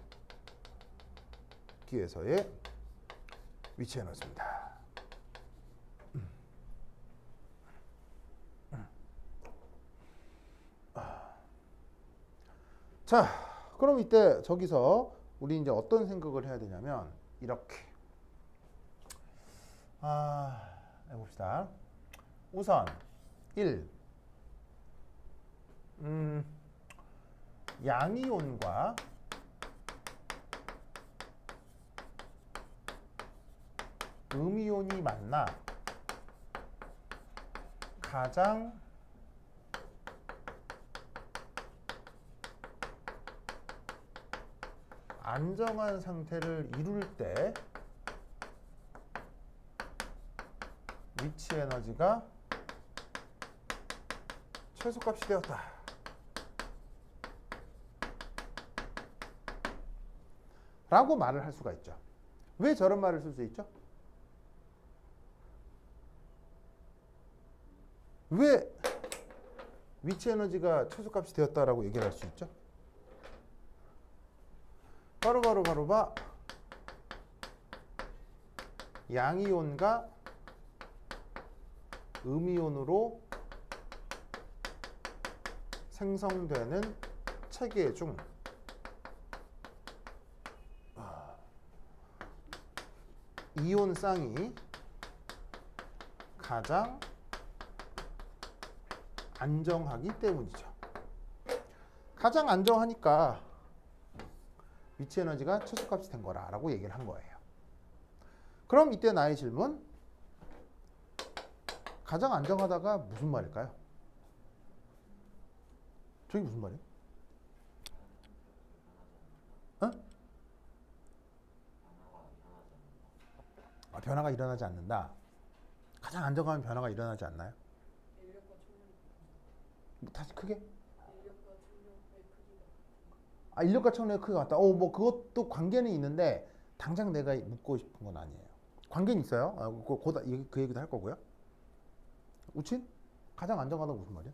기에서의 위치 에너지입니다. 자, 그럼 이때 저기서 우리 이제 어떤 생각을 해야 되냐면 이렇게 해봅시다. 우선 1 양이온과 음이온이 만나 가장 안정한 상태를 이룰 때 위치 에너지가 최소값이 되었다. 라고 말을 할 수가 있죠. 왜 저런 말을 쓸 수 있죠? 왜 위치 에너지가 최소값이 되었다라고 얘기를 할 수 있죠? 바로 봐. 양이온과 음이온으로 생성되는 체계 중 이온 쌍이 가장 안정하기 때문이죠. 가장 안정하니까 위치 에너지가 최소값이 된 거라고 얘기를 한 거예요. 그럼 이때 나의 질문, 가장 안정하다가 무슨 말일까요? 저게 무슨 말이에요? 어? 변화가 일어나지 않는다. 가장 안정하면 변화가 일어나지 않나요? 인력과 총력. 다시 크게? 인력과 총력의 크기가. 인력과 청력의 크기가 같다. 뭐 그것도 관계는 있는데 당장 내가 묻고 싶은 건 아니에요. 관계는 있어요. 그 얘기도 할 거고요. 우친? 가장 안정하다고 무슨 말이야?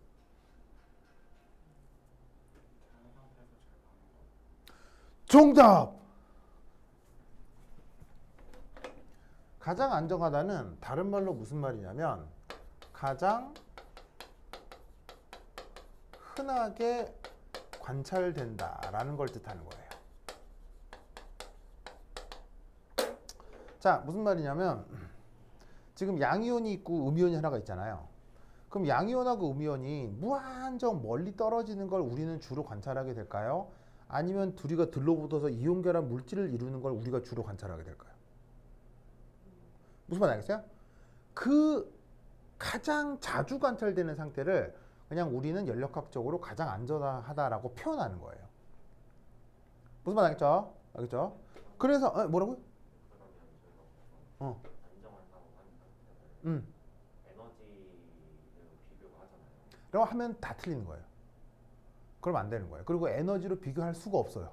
정답! 가장 안정하다는 다른 말로 무슨 말이냐면 가장 흔하게 관찰된다라는 걸 뜻하는 거예요. 자, 무슨 말이냐면 지금 양이온이 있고 음이온이 하나가 있잖아요. 그럼 양이온하고 음이온이 무한정 멀리 떨어지는 걸 우리는 주로 관찰하게 될까요? 아니면 둘이가 들러붙어서 이온 결합 물질을 이루는 걸 우리가 주로 관찰하게 될까요? 무슨 말 알겠어요? 그 가장 자주 관찰되는 상태를 그냥 우리는 연력학적으로 가장 안전하다라고 표현하는 거예요. 무슨 말 알겠죠? 알겠죠? 그래서 뭐라고요? 에너지를 비교가 하잖아요. 라고 하면 다 틀리는 거예요. 그럼 안 되는 거예요. 그리고 에너지로 비교할 수가 없어요.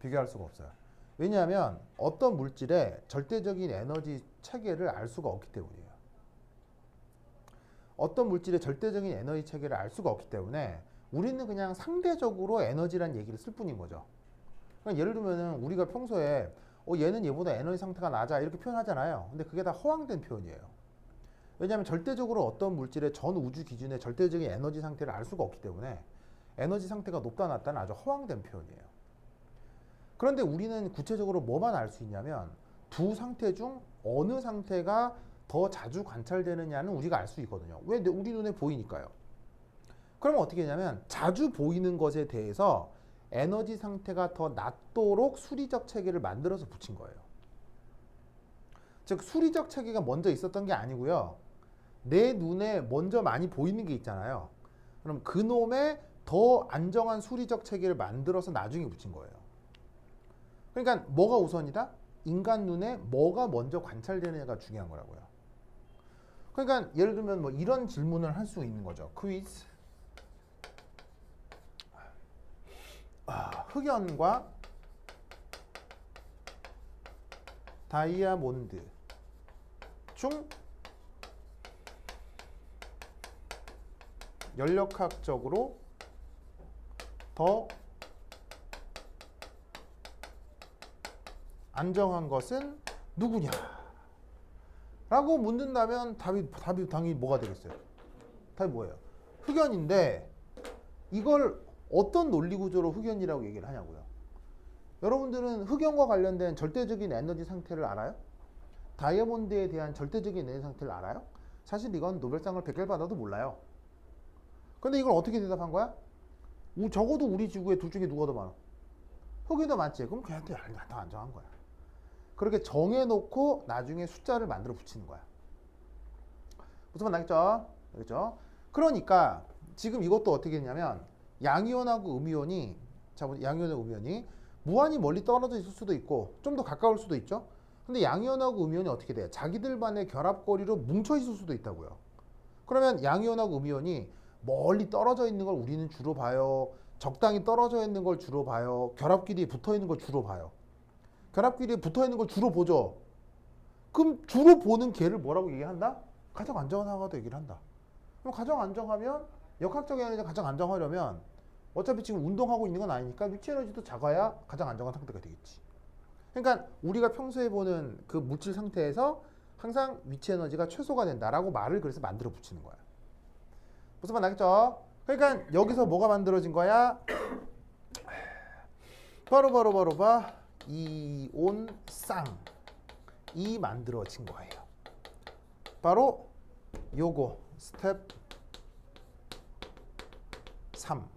비교할 수가 없어요. 왜냐하면 어떤 물질의 절대적인 에너지 체계를 알 수가 없기 때문이에요. 어떤 물질의 절대적인 에너지 체계를 알 수가 없기 때문에 우리는 그냥 상대적으로 에너지란 얘기를 쓸 뿐인 거죠. 그러니까 예를 들면 우리가 평소에 얘는 얘보다 에너지 상태가 낮아 이렇게 표현하잖아요. 근데 그게 다 허황된 표현이에요. 왜냐하면 절대적으로 어떤 물질의 전 우주 기준의 절대적인 에너지 상태를 알 수가 없기 때문에 에너지 상태가 높다 낮다는 아주 허황된 표현이에요. 그런데 우리는 구체적으로 뭐만 알 수 있냐면 두 상태 중 어느 상태가 더 자주 관찰되느냐는 우리가 알 수 있거든요. 왜? 우리 눈에 보이니까요. 그러면 어떻게 하냐면 자주 보이는 것에 대해서 에너지 상태가 더 낮도록 수리적 체계를 만들어서 붙인 거예요. 즉 수리적 체계가 먼저 있었던 게 아니고요. 내 눈에 먼저 많이 보이는 게 있잖아요. 그럼 그놈의 더 안정한 수리적 체계를 만들어서 나중에 붙인 거예요. 그러니까 뭐가 우선이다? 인간 눈에 뭐가 먼저 관찰되느냐가 중요한 거라고요. 그러니까 예를 들면 뭐 이런 질문을 할 수 있는 거죠. 퀴즈. 흑연과 다이아몬드 중 연력학적으로 더 안정한 것은 누구냐? 라고 묻는다면 답이 당연히 뭐가 되겠어요? 답이 뭐예요? 흑연인데 이걸 어떤 논리 구조로 흑연이라고 얘기를 하냐고요. 여러분들은 흑연과 관련된 절대적인 에너지 상태를 알아요? 다이아몬드에 대한 절대적인 에너지 상태를 알아요? 사실 이건 노벨상을 100개를 받아도 몰라요. 근데 이걸 어떻게 대답한 거야? 적어도 우리 지구에 둘 중에 누가 더 많아? 흑이 더 많지. 그럼 걔한테 더 안정한 거야. 그렇게 정해놓고 나중에 숫자를 만들어 붙이는 거야. 무슨 말 나겠죠? 알겠죠? 그러니까 지금 이것도 어떻게 했냐면 양이온하고 음이온이 양이온하고 음이온이 무한히 멀리 떨어져 있을 수도 있고 좀 더 가까울 수도 있죠. 근데 양이온하고 음이온이 어떻게 돼요? 자기들만의 결합거리로 뭉쳐 있을 수도 있다고요. 그러면 양이온하고 음이온이 멀리 떨어져 있는 걸 우리는 주로 봐요. 적당히 떨어져 있는 걸 주로 봐요. 결합끼리 붙어 있는 걸 주로 봐요. 결합끼리 붙어 있는 걸 주로 보죠. 그럼 주로 보는 걔를 뭐라고 얘기한다? 가장 안정한 상황도 얘기를 한다. 그럼 가장 안정하면 역학적 에너지가 가장 안정하려면 어차피 지금 운동하고 있는 건 아니니까 위치 에너지도 작아야 가장 안정한 상태가 되겠지. 그러니까 우리가 평소에 보는 그 물질 상태에서 항상 위치 에너지가 최소가 된다라고 말을 그래서 만들어 붙이는 거야. 무슨 말 나겠죠? 그러니까 여기서 뭐가 만들어진 거야? 바로 이온쌍이 만들어진 거예요. 바로 요거 스텝 3.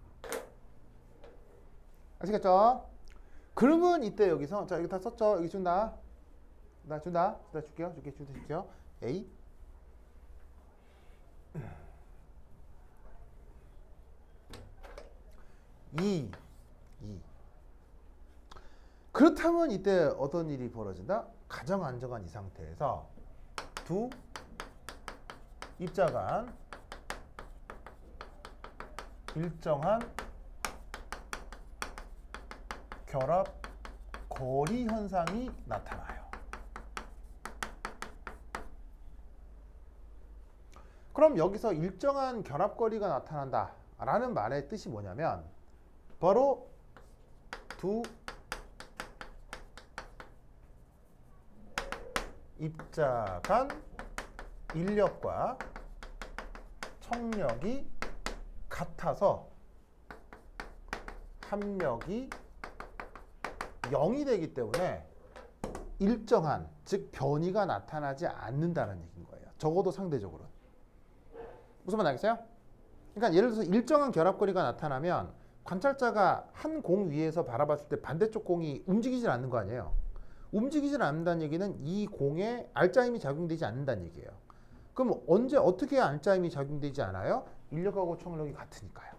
아시겠죠? 그러면 이때 여기서 자, 이거 다 썼죠? 여기 준다. 나 줄게요. 줄게요. A. 이. 그렇다면 이때 어떤 일이 벌어진다? 가장 안정한 이 상태에서 두 입자 간 일정한 결합 거리 현상이 나타나요. 그럼 여기서 일정한 결합 거리가 나타난다 라는 말의 뜻이 뭐냐면 바로 두 입자 간 인력과 청력이 같아서 합력이 0이 되기 때문에 일정한, 즉 변이가 나타나지 않는다는 얘기인 거예요. 적어도 상대적으로. 무슨 말 알겠어요? 그러니까 예를 들어서 일정한 결합거리가 나타나면 관찰자가 한 공 위에서 바라봤을 때 반대쪽 공이 움직이질 않는 거 아니에요. 움직이질 않는다는 얘기는 이 공에 알짜힘이 작용되지 않는다는 얘기예요. 그럼 언제 어떻게 알짜힘이 작용되지 않아요? 인력하고 청력이 같으니까요.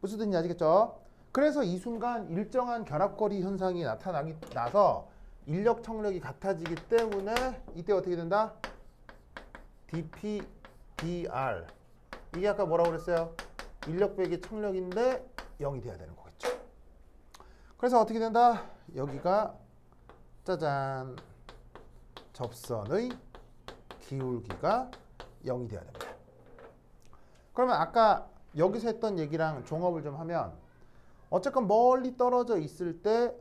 무슨 뜻인지 아시겠죠? 그래서 이 순간 일정한 결합거리 현상이 나서 인력 청력이 같아지기 때문에 이때 어떻게 된다? dP, dR. 이게 아까 뭐라고 그랬어요? 인력 빼기 청력인데 0이 돼야 되는 거겠죠. 그래서 어떻게 된다? 여기가 짜잔 접선의 기울기가 0이 돼야 됩니다. 그러면 아까 여기서 했던 얘기랑 종합을 좀 하면 어쨌건 멀리 떨어져 있을 때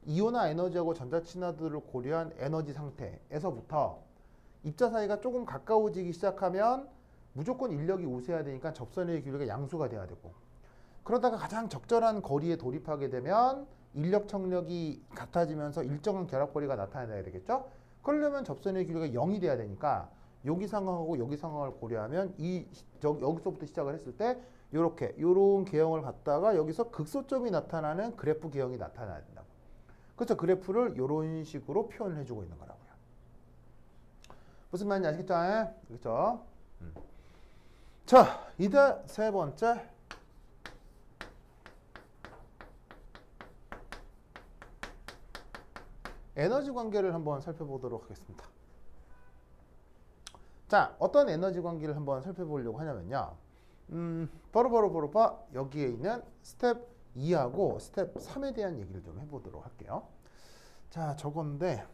이온화 에너지하고 전자친화도를 고려한 에너지 상태에서부터 입자 사이가 조금 가까워지기 시작하면 무조건 인력이 우세해야 되니까 접선의 기울기가 양수가 돼야 되고, 그러다가 가장 적절한 거리에 돌입하게 되면 인력 청력이 같아지면서 일정한 결합거리가 나타나야 되겠죠. 그러려면 접선의 기울기가 0이 돼야 되니까 여기 상황하고 여기 상황을 고려하면 여기서부터 시작을 했을 때 요런 개형을 갖다가 여기서 극소점이 나타나는 그래프 개형이 나타나야 된다고. 그래서 그래프를 이런 식으로 표현을 해주고 있는 거라고요. 무슨 말인지 아시겠죠? 그렇죠? 자, 이제 세 번째. 에너지 관계를 한번 살펴보도록 하겠습니다. 자, 어떤 에너지 관계를 한번 살펴보려고 하냐면요. 바로 여기에 있는 스텝 2하고 스텝 3에 대한 얘기를 좀 해보도록 할게요. 자, 저건데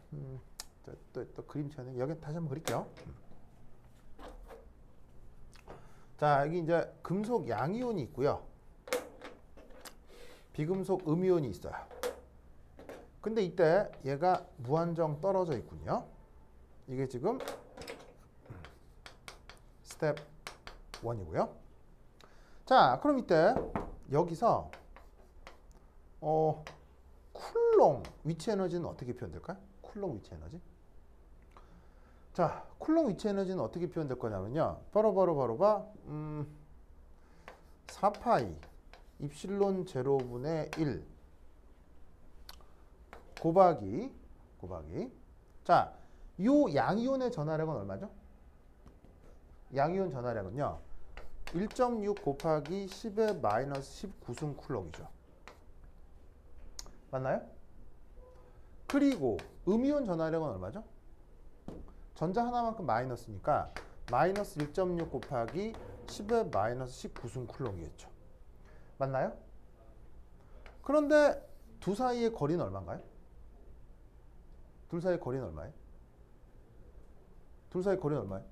또 그림체는 여기 다시 한번 그릴게요. 자, 여기 이제 금속 양이온이 있고요. 비금속 음이온이 있어요. 근데 이때 얘가 무한정 떨어져 있군요. 이게 지금 스텝 1이고요. 자, 그럼 이때 여기서 쿨롱 위치 에너지는 어떻게 표현될까요? 쿨롱 위치 에너지. 자, 쿨롱 위치 에너지는 어떻게 표현될 거냐면요. 바로 4파이 입실론 제로분의 1 곱하기 자, 요 양이온의 전하력은 얼마죠? 양이온 전하력은요. 1.6 곱하기 10의 마이너스 19승 쿨롱이죠. 맞나요? 그리고 음이온 전하력은 얼마죠? 전자 하나만큼 마이너스니까 마이너스 1.6 곱하기 10의 마이너스 19승 쿨롱이겠죠. 맞나요? 그런데 두 사이의 거리는 얼마인가요? 둘 사이의 거리는 얼마예요? 둘 사이의 거리는 얼마예요?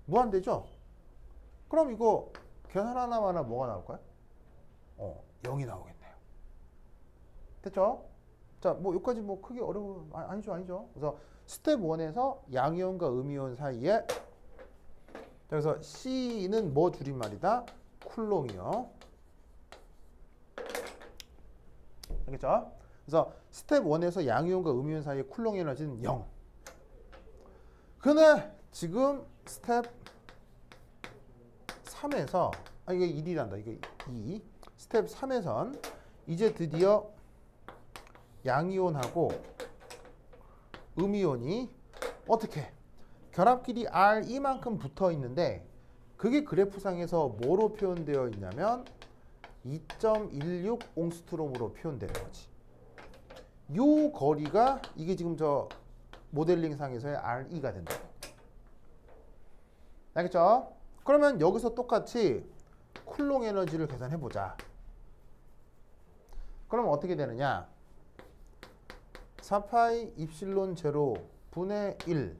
무한대죠? 그럼 이거 계산 하나만 하면 뭐가 나올까요? 0이 나오겠네요. 됐죠? 자, 뭐 여기까지 뭐 크게 어려워 아니죠. 그래서 스텝 1에서 양이온과 음이온 사이에 그래서 C는 뭐 줄임말이다? 쿨롱이요. 알겠죠? 그래서 스텝 1에서 양이온과 음이온 사이의 쿨롱 에너지는 0. 근데 지금 스텝 3에서 이게 1이란다. 이게 2. 스텝 3에선 이제 드디어 양이온하고 음이온이 어떻게 결합끼리 Re만큼 붙어 있는데 그게 그래프상에서 뭐로 표현되어 있냐면 2.16 옹스트롬으로 표현되는 거지. 요 거리가 이게 지금 저 모델링상에서의 RE가 된다. 알겠죠? 그러면 여기서 똑같이 쿨롱 에너지를 계산해 보자. 그럼 어떻게 되느냐? 4파이 입실론 제로 분의 1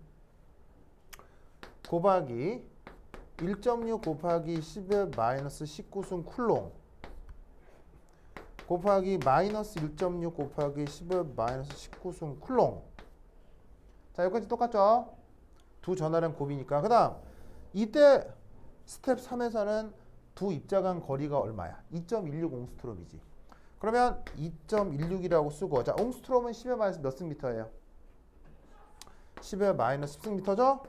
곱하기 1.6 곱하기 10의 마이너스 19승 쿨롱 곱하기 마이너스 1.6 곱하기 10의 마이너스 19승 쿨롱. 자, 여기까지 똑같죠? 두 전하량 곱이니까. 그 다음 이때 스텝 3에서는 두 입자 간 거리가 얼마야? 2.16 옹스트롬이지. 그러면 2.16이라고 쓰고, 자, 옹스트롬은 10의 마이너스 몇 승미터예요? 10의 마이너스 10승미터죠?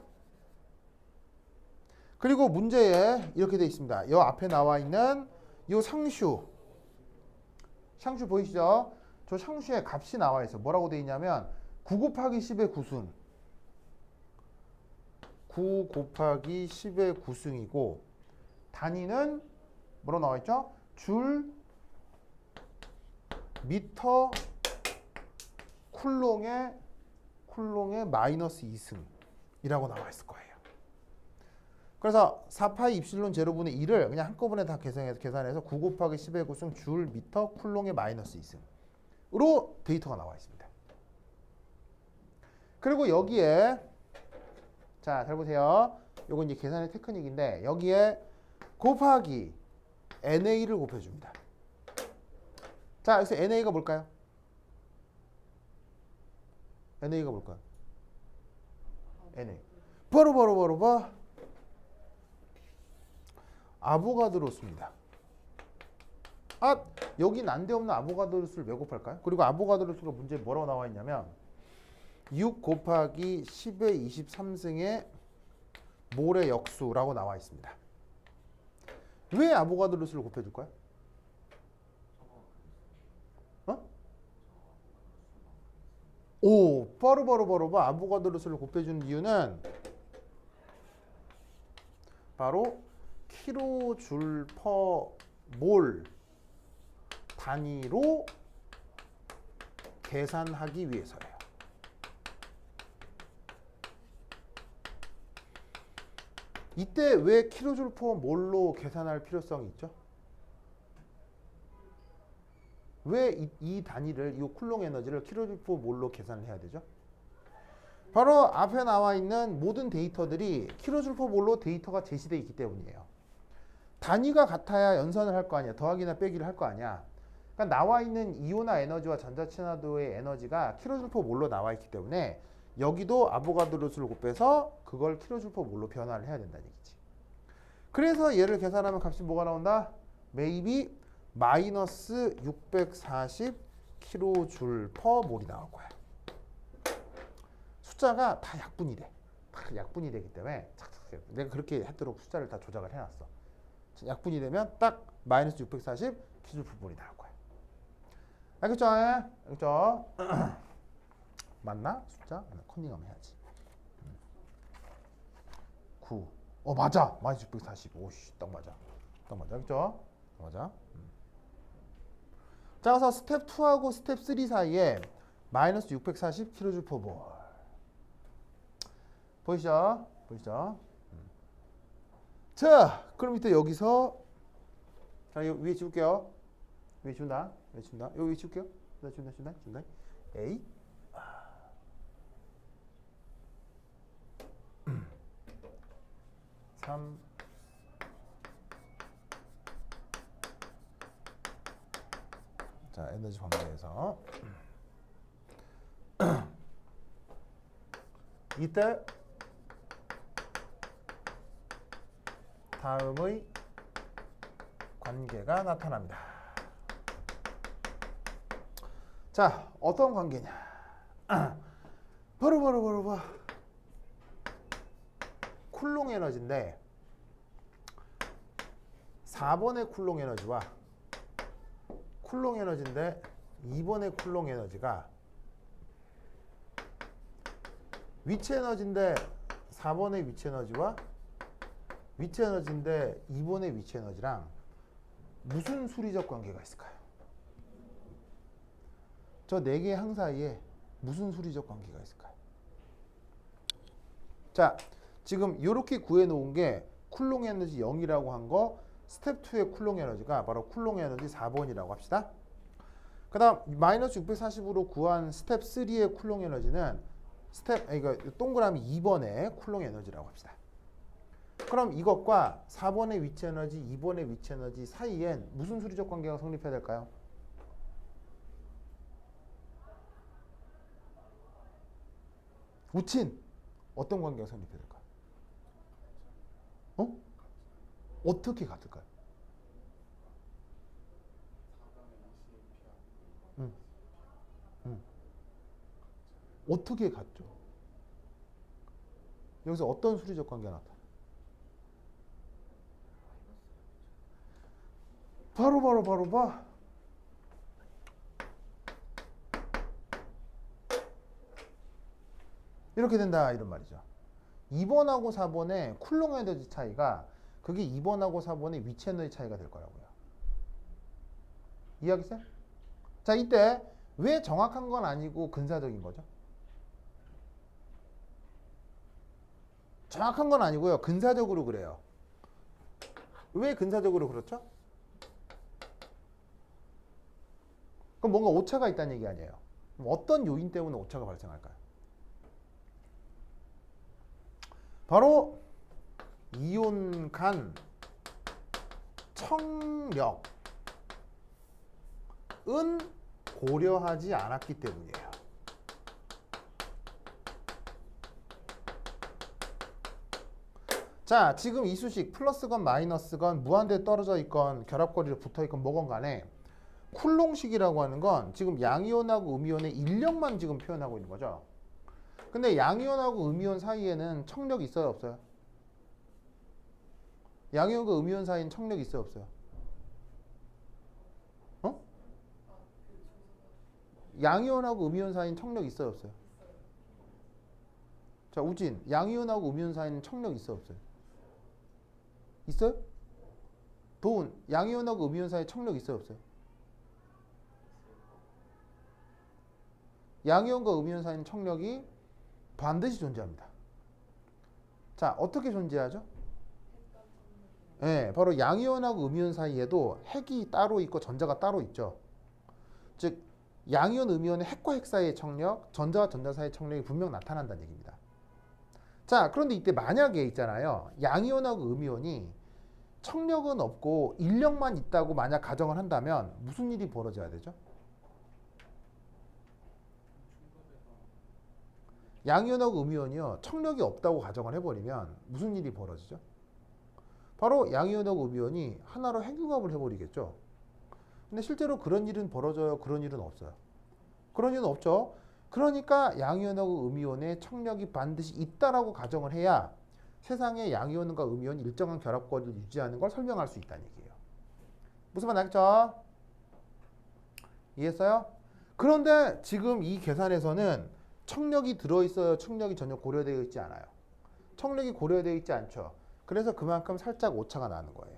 그리고 문제에 이렇게 되어 있습니다. 이 앞에 나와 있는 이 샹슈 보이시죠? 저 샹슈의 값이 나와 있어. 뭐라고 되어 있냐면 9 곱하기 10의 9승 9 곱하기 10의 9승이고 단위는 뭐로 나와 있죠? 줄 미터 쿨롱의 마이너스 2승이라고 나와 있을 거예요. 그래서 4파이 입실론 제로분의 1을 그냥 한꺼번에 다 계산해서 9 곱하기 10의 9승 줄 미터 쿨롱의 마이너스 2승으로 데이터가 나와 있습니다. 그리고 여기에 자, 잘 보세요. 요건 이제 계산의 테크닉인데 여기에 곱하기 NA를 곱해줍니다. 자, 여기서 NA가 뭘까요? NA가 뭘까요? NA. 바로 아보가드로수입니다. 아, 여기 난데없는 아보가드로수를 왜 곱할까요? 그리고 아보가드로수가 문제에 뭐라고 나와 있냐면 6 곱하기 10의 23승의 몰의 역수라고 나와 있습니다. 왜 아보가드로수를 곱해줄까요? 오, 바로 아보가드로수를 곱해주는 이유는 바로 킬로줄 퍼 몰 단위로 계산하기 위해서예요. 이때 왜 킬로줄 퍼 몰로 계산할 필요성이 있죠? 왜 이 단위를 이 쿨롱 에너지를 킬로줄포몰로 계산을 해야 되죠? 바로 앞에 나와 있는 모든 데이터들이 킬로줄포몰로 데이터가 제시되어 있기 때문이에요. 단위가 같아야 연산을 할 거 아니야. 더하기나 빼기를 할 거 아니야. 그러니까 나와 있는 이온화 에너지와 전자친화도의 에너지가 킬로줄포몰로 나와 있기 때문에 여기도 아보가드로 수를 곱해서 그걸 킬로줄포몰로 변화를 해야 된다는 얘기지. 그래서 얘를 계산하면 값이 뭐가 나온다? maybe 마이너스 640 kJ/몰이 나올 거야. 숫자가 다 약분이 돼. 다 약분이 되기 때문에 착착 내가 그렇게 하도록 숫자를 다 조작을 해놨어. 약분이 되면 딱 마이너스 640 kJ/몰이 나올 거야. 알겠죠? 알겠죠? 맞나? 숫자? 컨닝하면 해야지. 9. 맞아. 마이너스 640. 오씨, 딱 맞아. 딱 맞아. 알겠죠? 맞아. 자, 그래서 스텝 2하고 스텝 3 사이에 마이너스 640 kJ/몰. 보이시죠? 보이시죠? 자, 그럼 이때 여기서 자, 요 위에 지울게요. 위에 지운다. 위에 지운다. 여기 위에 지울게요. 지운다. 에이. 3 자, 에너지 관계에서 이때 다음의 관계가 나타납니다. 자, 어떤 관계냐? 바로 쿨롱 에너지인데 4번의 쿨롱 에너지와 쿨롱 에너지인데 2번의 쿨롱 에너지가 위치 에너지인데 4번의 위치 에너지와 위치 에너지인데 2번의 위치 에너지랑 무슨 수리적 관계가 있을까요? 저 4개의 항 사이에 무슨 수리적 관계가 있을까요? 자, 지금 이렇게 구해놓은 게 쿨롱 에너지 0이라고 한 거 스텝 2의 쿨롱 에너지가 바로 쿨롱 에너지 4번이라고 합시다. 그 다음 마이너스 640으로 구한 스텝 3의 쿨롱 에너지는 이거 동그라미 2번의 쿨롱 에너지라고 합시다. 그럼 이것과 4번의 위치 에너지, 2번의 위치 에너지 사이엔 무슨 수리적 관계가 성립해야 될까요? 우친 어떤 관계가 성립해야 될까요? 어떻게 같을까요? 어떻게 같죠? 여기서 어떤 수리적 관계가 나타나요? 바로 봐. 이렇게 된다 이런 말이죠. 2번하고 4번의 쿨롱 에너지 차이가 그게 2번하고 4번의 위치 에너지 차이가 될 거라고요. 이해하겠어요? 자, 이때 왜 정확한 건 아니고 근사적인 거죠? 정확한 건 아니고요. 근사적으로 그래요. 왜 근사적으로 그렇죠? 그럼 뭔가 오차가 있다는 얘기 아니에요. 그럼 어떤 요인 때문에 오차가 발생할까요? 바로 이온 간 청력은 고려하지 않았기 때문이에요. 자, 지금 이 수식 플러스건 마이너스건 무한대에 떨어져 있건 결합거리로 붙어 있건 뭐건 간에 쿨롱식이라고 하는 건 지금 양이온하고 음이온의 인력만 지금 표현하고 있는 거죠. 근데 양이온하고 음이온 사이에는 청력이 있어요, 없어요? 양이온과 음이온 사이에는 청력이 있어요, 없어요? 양이온하고 음이온 사이에는 청력이 있어요, 없어요? 자, 우진, 양이온하고 음이온 사이에는 청력이 있어요, 없어요? 있어요? 도훈, 양이온하고 음이온 사이에 청력 있어요, 없어요? 양이온과 음이온 사이에는 청력이 반드시 존재합니다. 자, 어떻게 존재하죠? 네, 바로 양이온하고 음이온 사이에도 핵이 따로 있고 전자가 따로 있죠. 즉 양이온, 음이온의 핵과 핵 사이의 청력, 전자와 전자 사이의 청력이 분명 나타난다는 얘기입니다. 자, 그런데 이때 만약에 있잖아요. 양이온하고 음이온이 청력은 없고 인력만 있다고 만약 가정을 한다면 무슨 일이 벌어져야 되죠? 양이온하고 음이온이요. 청력이 없다고 가정을 해버리면 무슨 일이 벌어지죠? 바로 양이온하고 음이온이 하나로 핵융합을 해버리겠죠. 근데 실제로 그런 일은 벌어져요? 그런 일은 없어요? 그런 일은 없죠. 그러니까 양이온하고 음이온의 청력이 반드시 있다라고 가정을 해야 세상에 양이온과 음이온이 일정한 결합거리를 유지하는 걸 설명할 수 있다는 얘기예요. 무슨 말 알겠죠? 이해했어요? 그런데 지금 이 계산에서는 청력이 들어있어요? 청력이 전혀 고려되어 있지 않아요? 청력이 고려되어 있지 않죠. 그래서 그만큼 살짝 오차가 나는 거예요.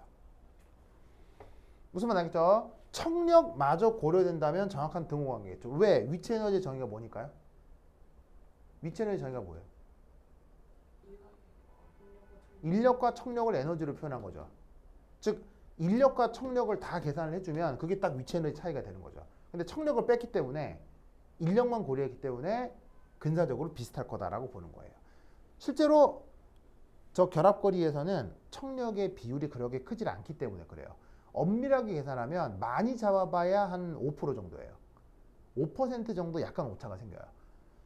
무슨 말 알겠죠? 청력마저 고려된다면 정확한 등호 관계겠죠. 왜? 위치 에너지의 정의가 뭐니까요? 위치 에너지 정의가 뭐예요? 인력과 청력을 에너지로 표현한 거죠. 즉 인력과 청력을 다 계산을 해주면 그게 딱 위치 에너지 차이가 되는 거죠. 근데 청력을 뺐기 때문에 인력만 고려했기 때문에 근사적으로 비슷할 거다라고 보는 거예요. 실제로 저 결합거리에서는 청력의 비율이 그렇게 크지 않기 때문에 그래요. 엄밀하게 계산하면 많이 잡아봐야 한 5% 정도예요. 5% 정도 약간 오차가 생겨요.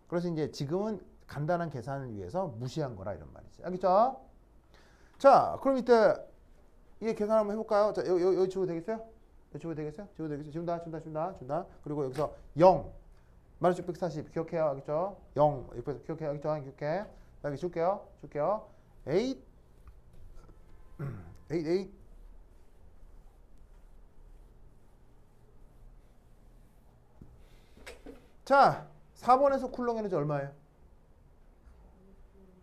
그래서 이제 지금은 간단한 계산을 위해서 무시한 거라 이런 말이지. 알겠죠? 자, 그럼 이때 이게 계산 한번 해볼까요? 자, 여기 지워도 되겠어요? 여기 지워도 되겠어요? 지워도 되겠어요? 지운다. 그리고 여기서 0. 마이너스 640 기억해요. 알겠죠? 0. 옆에서 기억해요. 알겠죠? 기억해. 여기 줄게요. 8. 8. 자, 4번에서 쿨롱 에너지 얼마예요?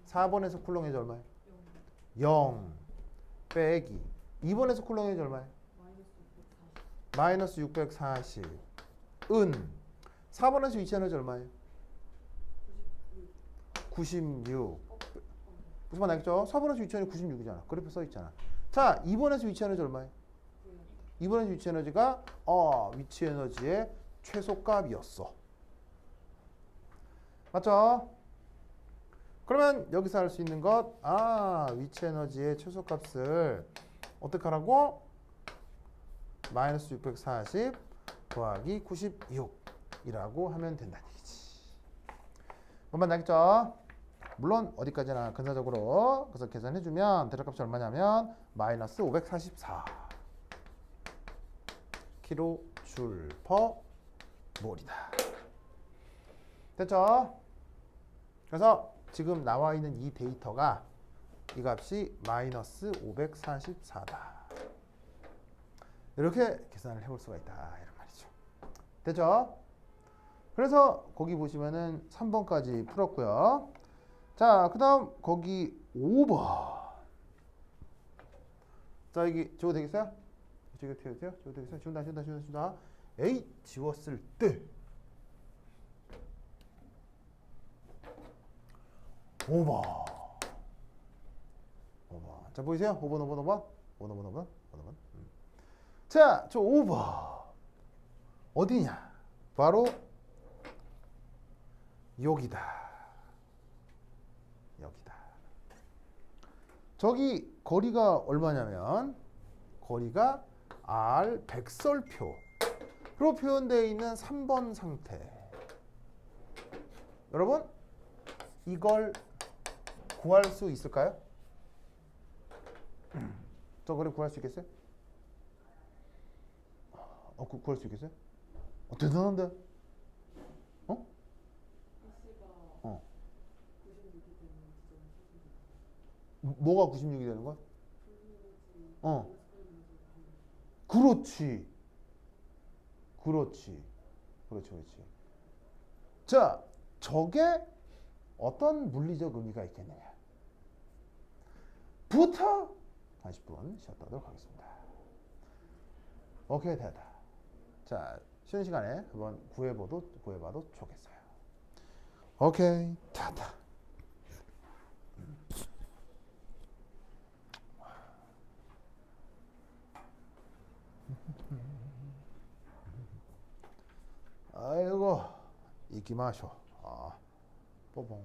4번에서 쿨롱 에너지 얼마예요? 0 빼기 2번에서 쿨롱 에너지 얼마예요? 마이너스 640 은 4번에서 위치 에너지 얼마예요? 96 무슨 말 알겠죠? 4번에서 위치 에너지 96이잖아. 그래프 써 있잖아. 자, 2번에서 위치 에너지 얼마예요? 2번에서 위치 에너지가 위치 에너지의 최소값이었어. 맞죠? 그러면 여기서 할 수 있는 것, 위치 에너지의 최소값을 어떻게 하라고? 마이너스 640 더하기 96이라고 하면 된다는 얘기지. 뭔말 알겠죠? 물론 어디까지나 근사적으로 그래서 계산해주면 대략값이 얼마냐면 마이너스 544 kJ/몰이다. 됐죠? 그래서 지금 나와 있는 이 데이터가 이 값이 마이너스 544다. 이렇게 계산을 해볼 수가 있다. 이런 말이죠. 됐죠? 그래서 거기 보시면은 3번까지 풀었고요. 자, 그 다음 거기 5번. 자, 여기 지워도 되겠어요? 지워도 되겠어요? 지운다. A 지웠을 때 5번. 자, 보이세요? 5번. 자, 저 5번. 어디냐? 바로 여기다. 저기 거리가 얼마냐면 거리가 R 백설표로 표현되어 있는 3번 상태. 여러분, 이걸 구할 수 있을까요? 저 거리 구할 수 있겠어요? 구할 수 있겠어요? 대단한데? 뭐가 96이 되는 거야? 그렇지. 자, 저게 어떤 물리적 의미가 있겠느냐? 부터 40분 쉬었다 하도록 하겠습니다. 오케이, 됐다. 자, 쉬는 시간에 한번 구해봐도 좋겠어요. 오케이, 됐다. 아이고 이기마쇼. 뽀봉.